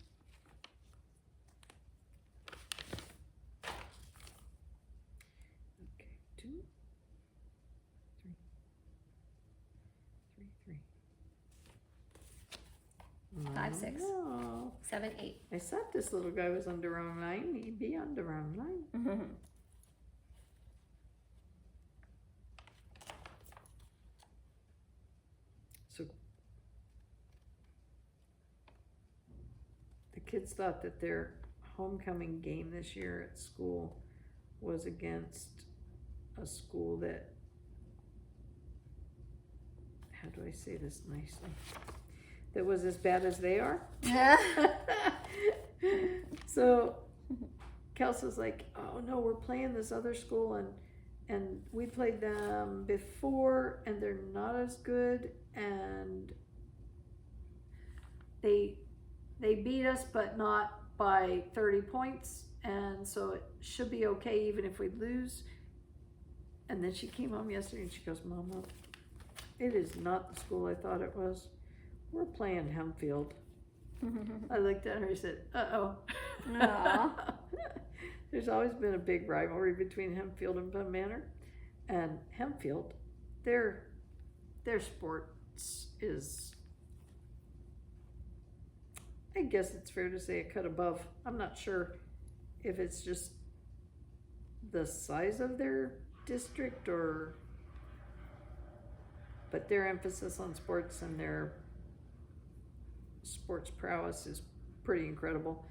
Okay, 2, 3, 3. 5, 6, No. 7, 8. I thought this little guy was on the wrong line. He'd be on the wrong line. Mm-hmm. So the kids thought that their homecoming game this year at school was against a school that, how do I say this nicely? that was as bad as they are. So Kelsey's like, oh no, we're playing this other school, and we played them before, and they're not as good, and they beat us, but not by 30 points, and so it should be okay even if we lose. And then she came home yesterday and she goes, Mama, it is not the school I thought it was. We're playing Hempfield. I looked at her and said, uh-oh. There's always been a big rivalry between Hempfield and Penn Manor. And Hempfield, their sports is, I guess it's fair to say, a cut above. I'm not sure if it's just the size of their district but their emphasis on sports and their sports prowess is pretty incredible,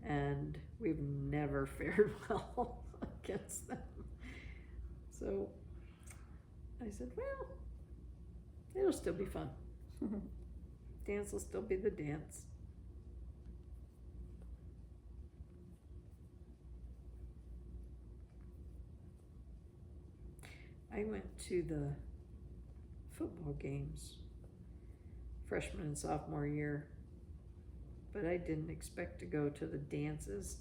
and we've never fared well against them. So I said, well, it'll still be fun. Dance will still be the dance. I went to the football games freshman and sophomore year, but I didn't expect to go to the dances.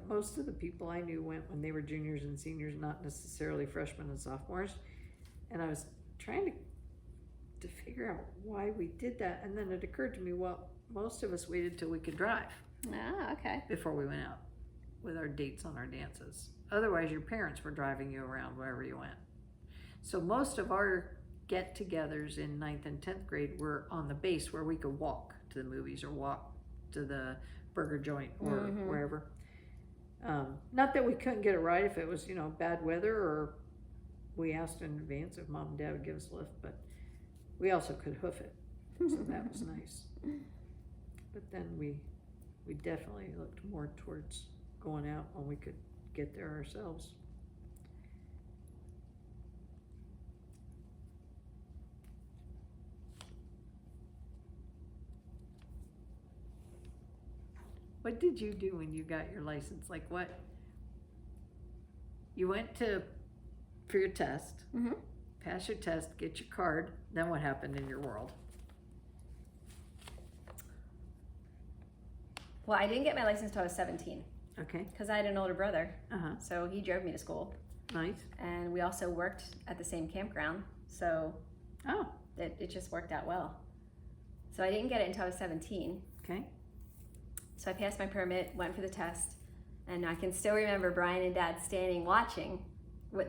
Most of the people I knew went when they were juniors and seniors, not necessarily freshmen and sophomores. And I was trying to figure out why we did that. And then it occurred to me, well, most of us waited till we could drive. Ah, okay. Before we went out with our dates on our dances. Otherwise, your parents were driving you around wherever you went. So most of our get-togethers in 9th and 10th grade were on the base where we could walk to the movies or walk to the burger joint or wherever. Not that we couldn't get a ride if it was, bad weather, or we asked in advance if Mom and Dad would give us a lift, but we also could hoof it, so that was nice. But then we definitely looked more towards going out when we could get there ourselves. What did you do when you got your license? Like what? You went for your test, pass your test, get your card, then what happened in your world? Well, I didn't get my license until I was 17. Okay. Because I had an older brother, so he drove me to school. Nice. And we also worked at the same campground, so it just worked out well. So I didn't get it until I was 17. Okay. So I passed my permit, went for the test, and I can still remember Brian and Dad standing watching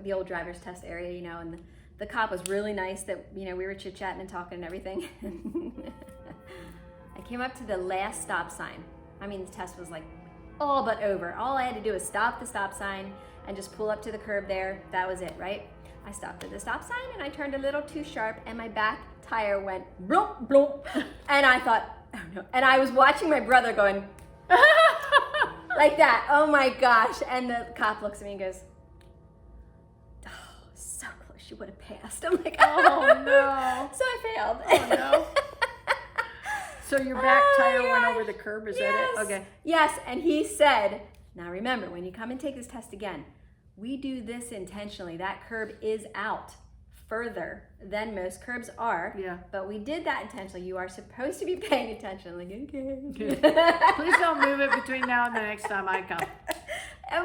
the old driver's test area, and the cop was really nice that, we were chit-chatting and talking and everything. I came up to the last stop sign. I mean, the test was like all but over. All I had to do was stop the stop sign and just pull up to the curb there. That was it, right? I stopped at the stop sign and I turned a little too sharp and my back tire went blump, blump. And I thought, oh no. And I was watching my brother going like that. Oh my gosh. And the cop looks at me and goes, oh, so close. You would have passed. I'm like, oh no. So I failed. Oh no. So your back tire went over the curb, is that it? Okay. Yes, and he said, now remember, when you come and take this test again, we do this intentionally. That curb is out further than most curbs are. Yeah. But we did that intentionally. You are supposed to be paying attention. Like, okay. Please don't move it between now and the next time I come.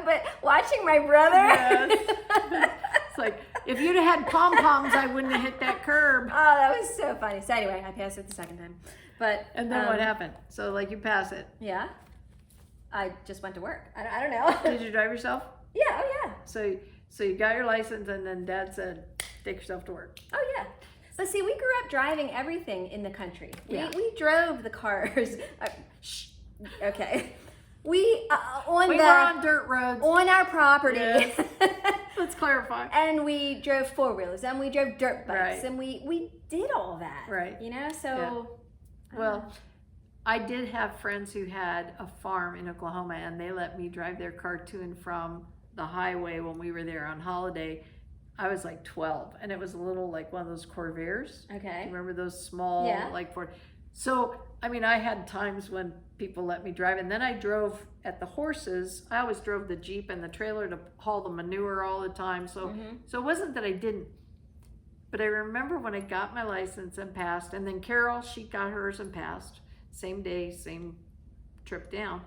But watching my brother. Yes. It's like, if you'd have had pom-poms, I wouldn't have hit that curb. Oh, that was so funny. So anyway, I passed it the second time. And then what happened? So like you pass it. Yeah. I just went to work. I don't know. Did you drive yourself? Yeah, oh yeah. So you got your license and then Dad said, take yourself to work. Oh yeah. But see, we grew up driving everything in the country. Yeah. We drove the cars. Okay. We were on dirt roads. On our property. Yes. Let's clarify. And we drove four-wheelers and we drove dirt bikes Right. and we did all that. Right. So Well, I did have friends who had a farm in Oklahoma and they let me drive their car to and from the highway when we were there on holiday. I was like 12 and it was a little like one of those Corvairs. Okay. Do you remember those small Yeah. like Ford? So, I mean, I had times when people let me drive, and then I drove at the horses. I always drove the Jeep and the trailer to haul the manure all the time. So, so it wasn't that I didn't. But I remember when I got my license and passed, and then Carol, she got hers and passed. Same day, same trip down.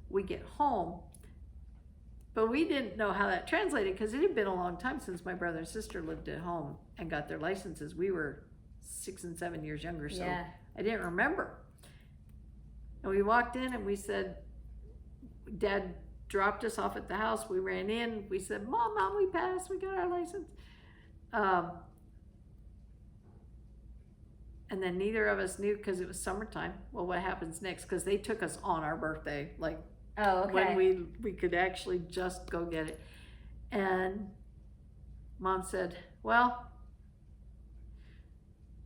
We get home. But we didn't know how that translated because it had been a long time since my brother and sister lived at home and got their licenses. We were 6 and 7 years younger, so I didn't remember. And we walked in and we said, Dad dropped us off at the house. We ran in. We said, Mom, we passed. We got our license. And then neither of us knew because it was summertime. Well, what happens next? Because they took us on our birthday, like when we could actually just go get it. And Mom said, well,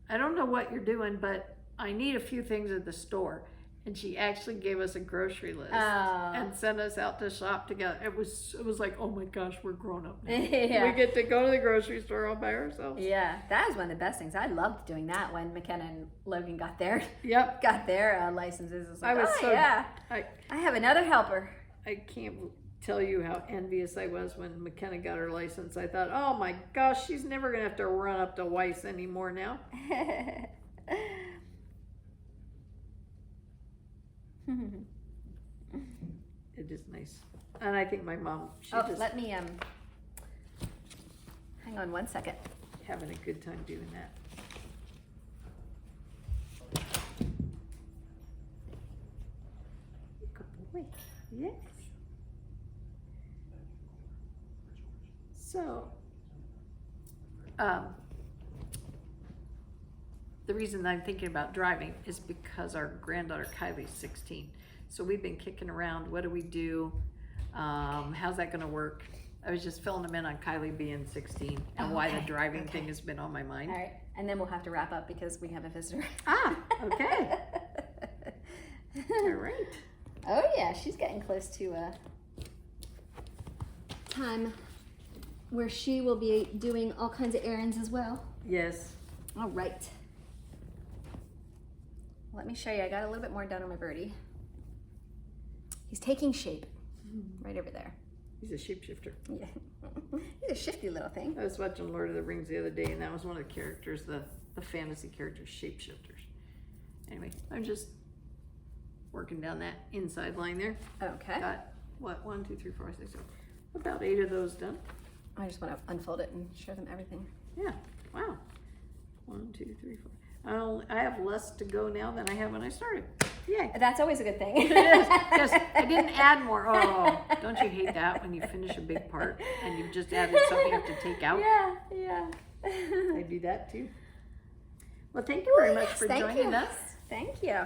I don't know what you're doing, but I need a few things at the store. And she actually gave us a grocery list and sent us out to shop together. It was like, oh my gosh, we're grown up now. We get to go to the grocery store all by ourselves. Yeah, that was one of the best things. I loved doing that when McKenna and Logan got their licenses. It was like, I have another helper. I can't tell you how envious I was when McKenna got her license. I thought, oh my gosh, she's never gonna have to run up to Weiss anymore now. It is nice. And I think my mom, let me hang on one second. Having a good time doing that. Good boy. Yes. So, the reason I'm thinking about driving is because our granddaughter Kylie's 16. So we've been kicking around. What do we do? How's that going to work? I was just filling them in on Kylie being 16 and why the driving thing has been on my mind. All right, and then we'll have to wrap up because we have a visitor. Okay. All right. Oh yeah, she's getting close to time where she will be doing all kinds of errands as well. Yes. All right. Let me show you. I got a little bit more done on my birdie. He's taking shape right over there. He's a shapeshifter. Yeah. He's a shifty little thing. I was watching Lord of the Rings the other day, and that was one of the characters, the fantasy characters, shapeshifters. Anyway, I'm just working down that inside line there. Okay. Got, what, 1, 2, 3, 4, 5, 6, 7. About 8 of those done. I just want to unfold it and show them everything. Yeah. Wow. 1, 2, 3, 4. I have less to go now than I had when I started. Yay. That's always a good thing. It is. Yes, I didn't add more. Oh, don't you hate that when you finish a big part and you've just added something you have to take out? Yeah. I do that too. Well, thank you very much for joining us. Thank you.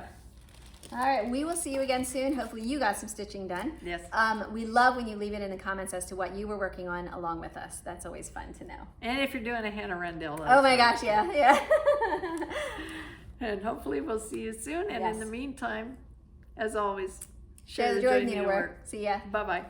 All right, we will see you again soon. Hopefully you got some stitching done. Yes. We love when you leave it in the comments as to what you were working on along with us. That's always fun to know. And if you're doing a Hannah Rendell. Oh my gosh, yeah. And hopefully we'll see you soon. And in the meantime, as always, share the joy of needlework. See ya. Bye-bye.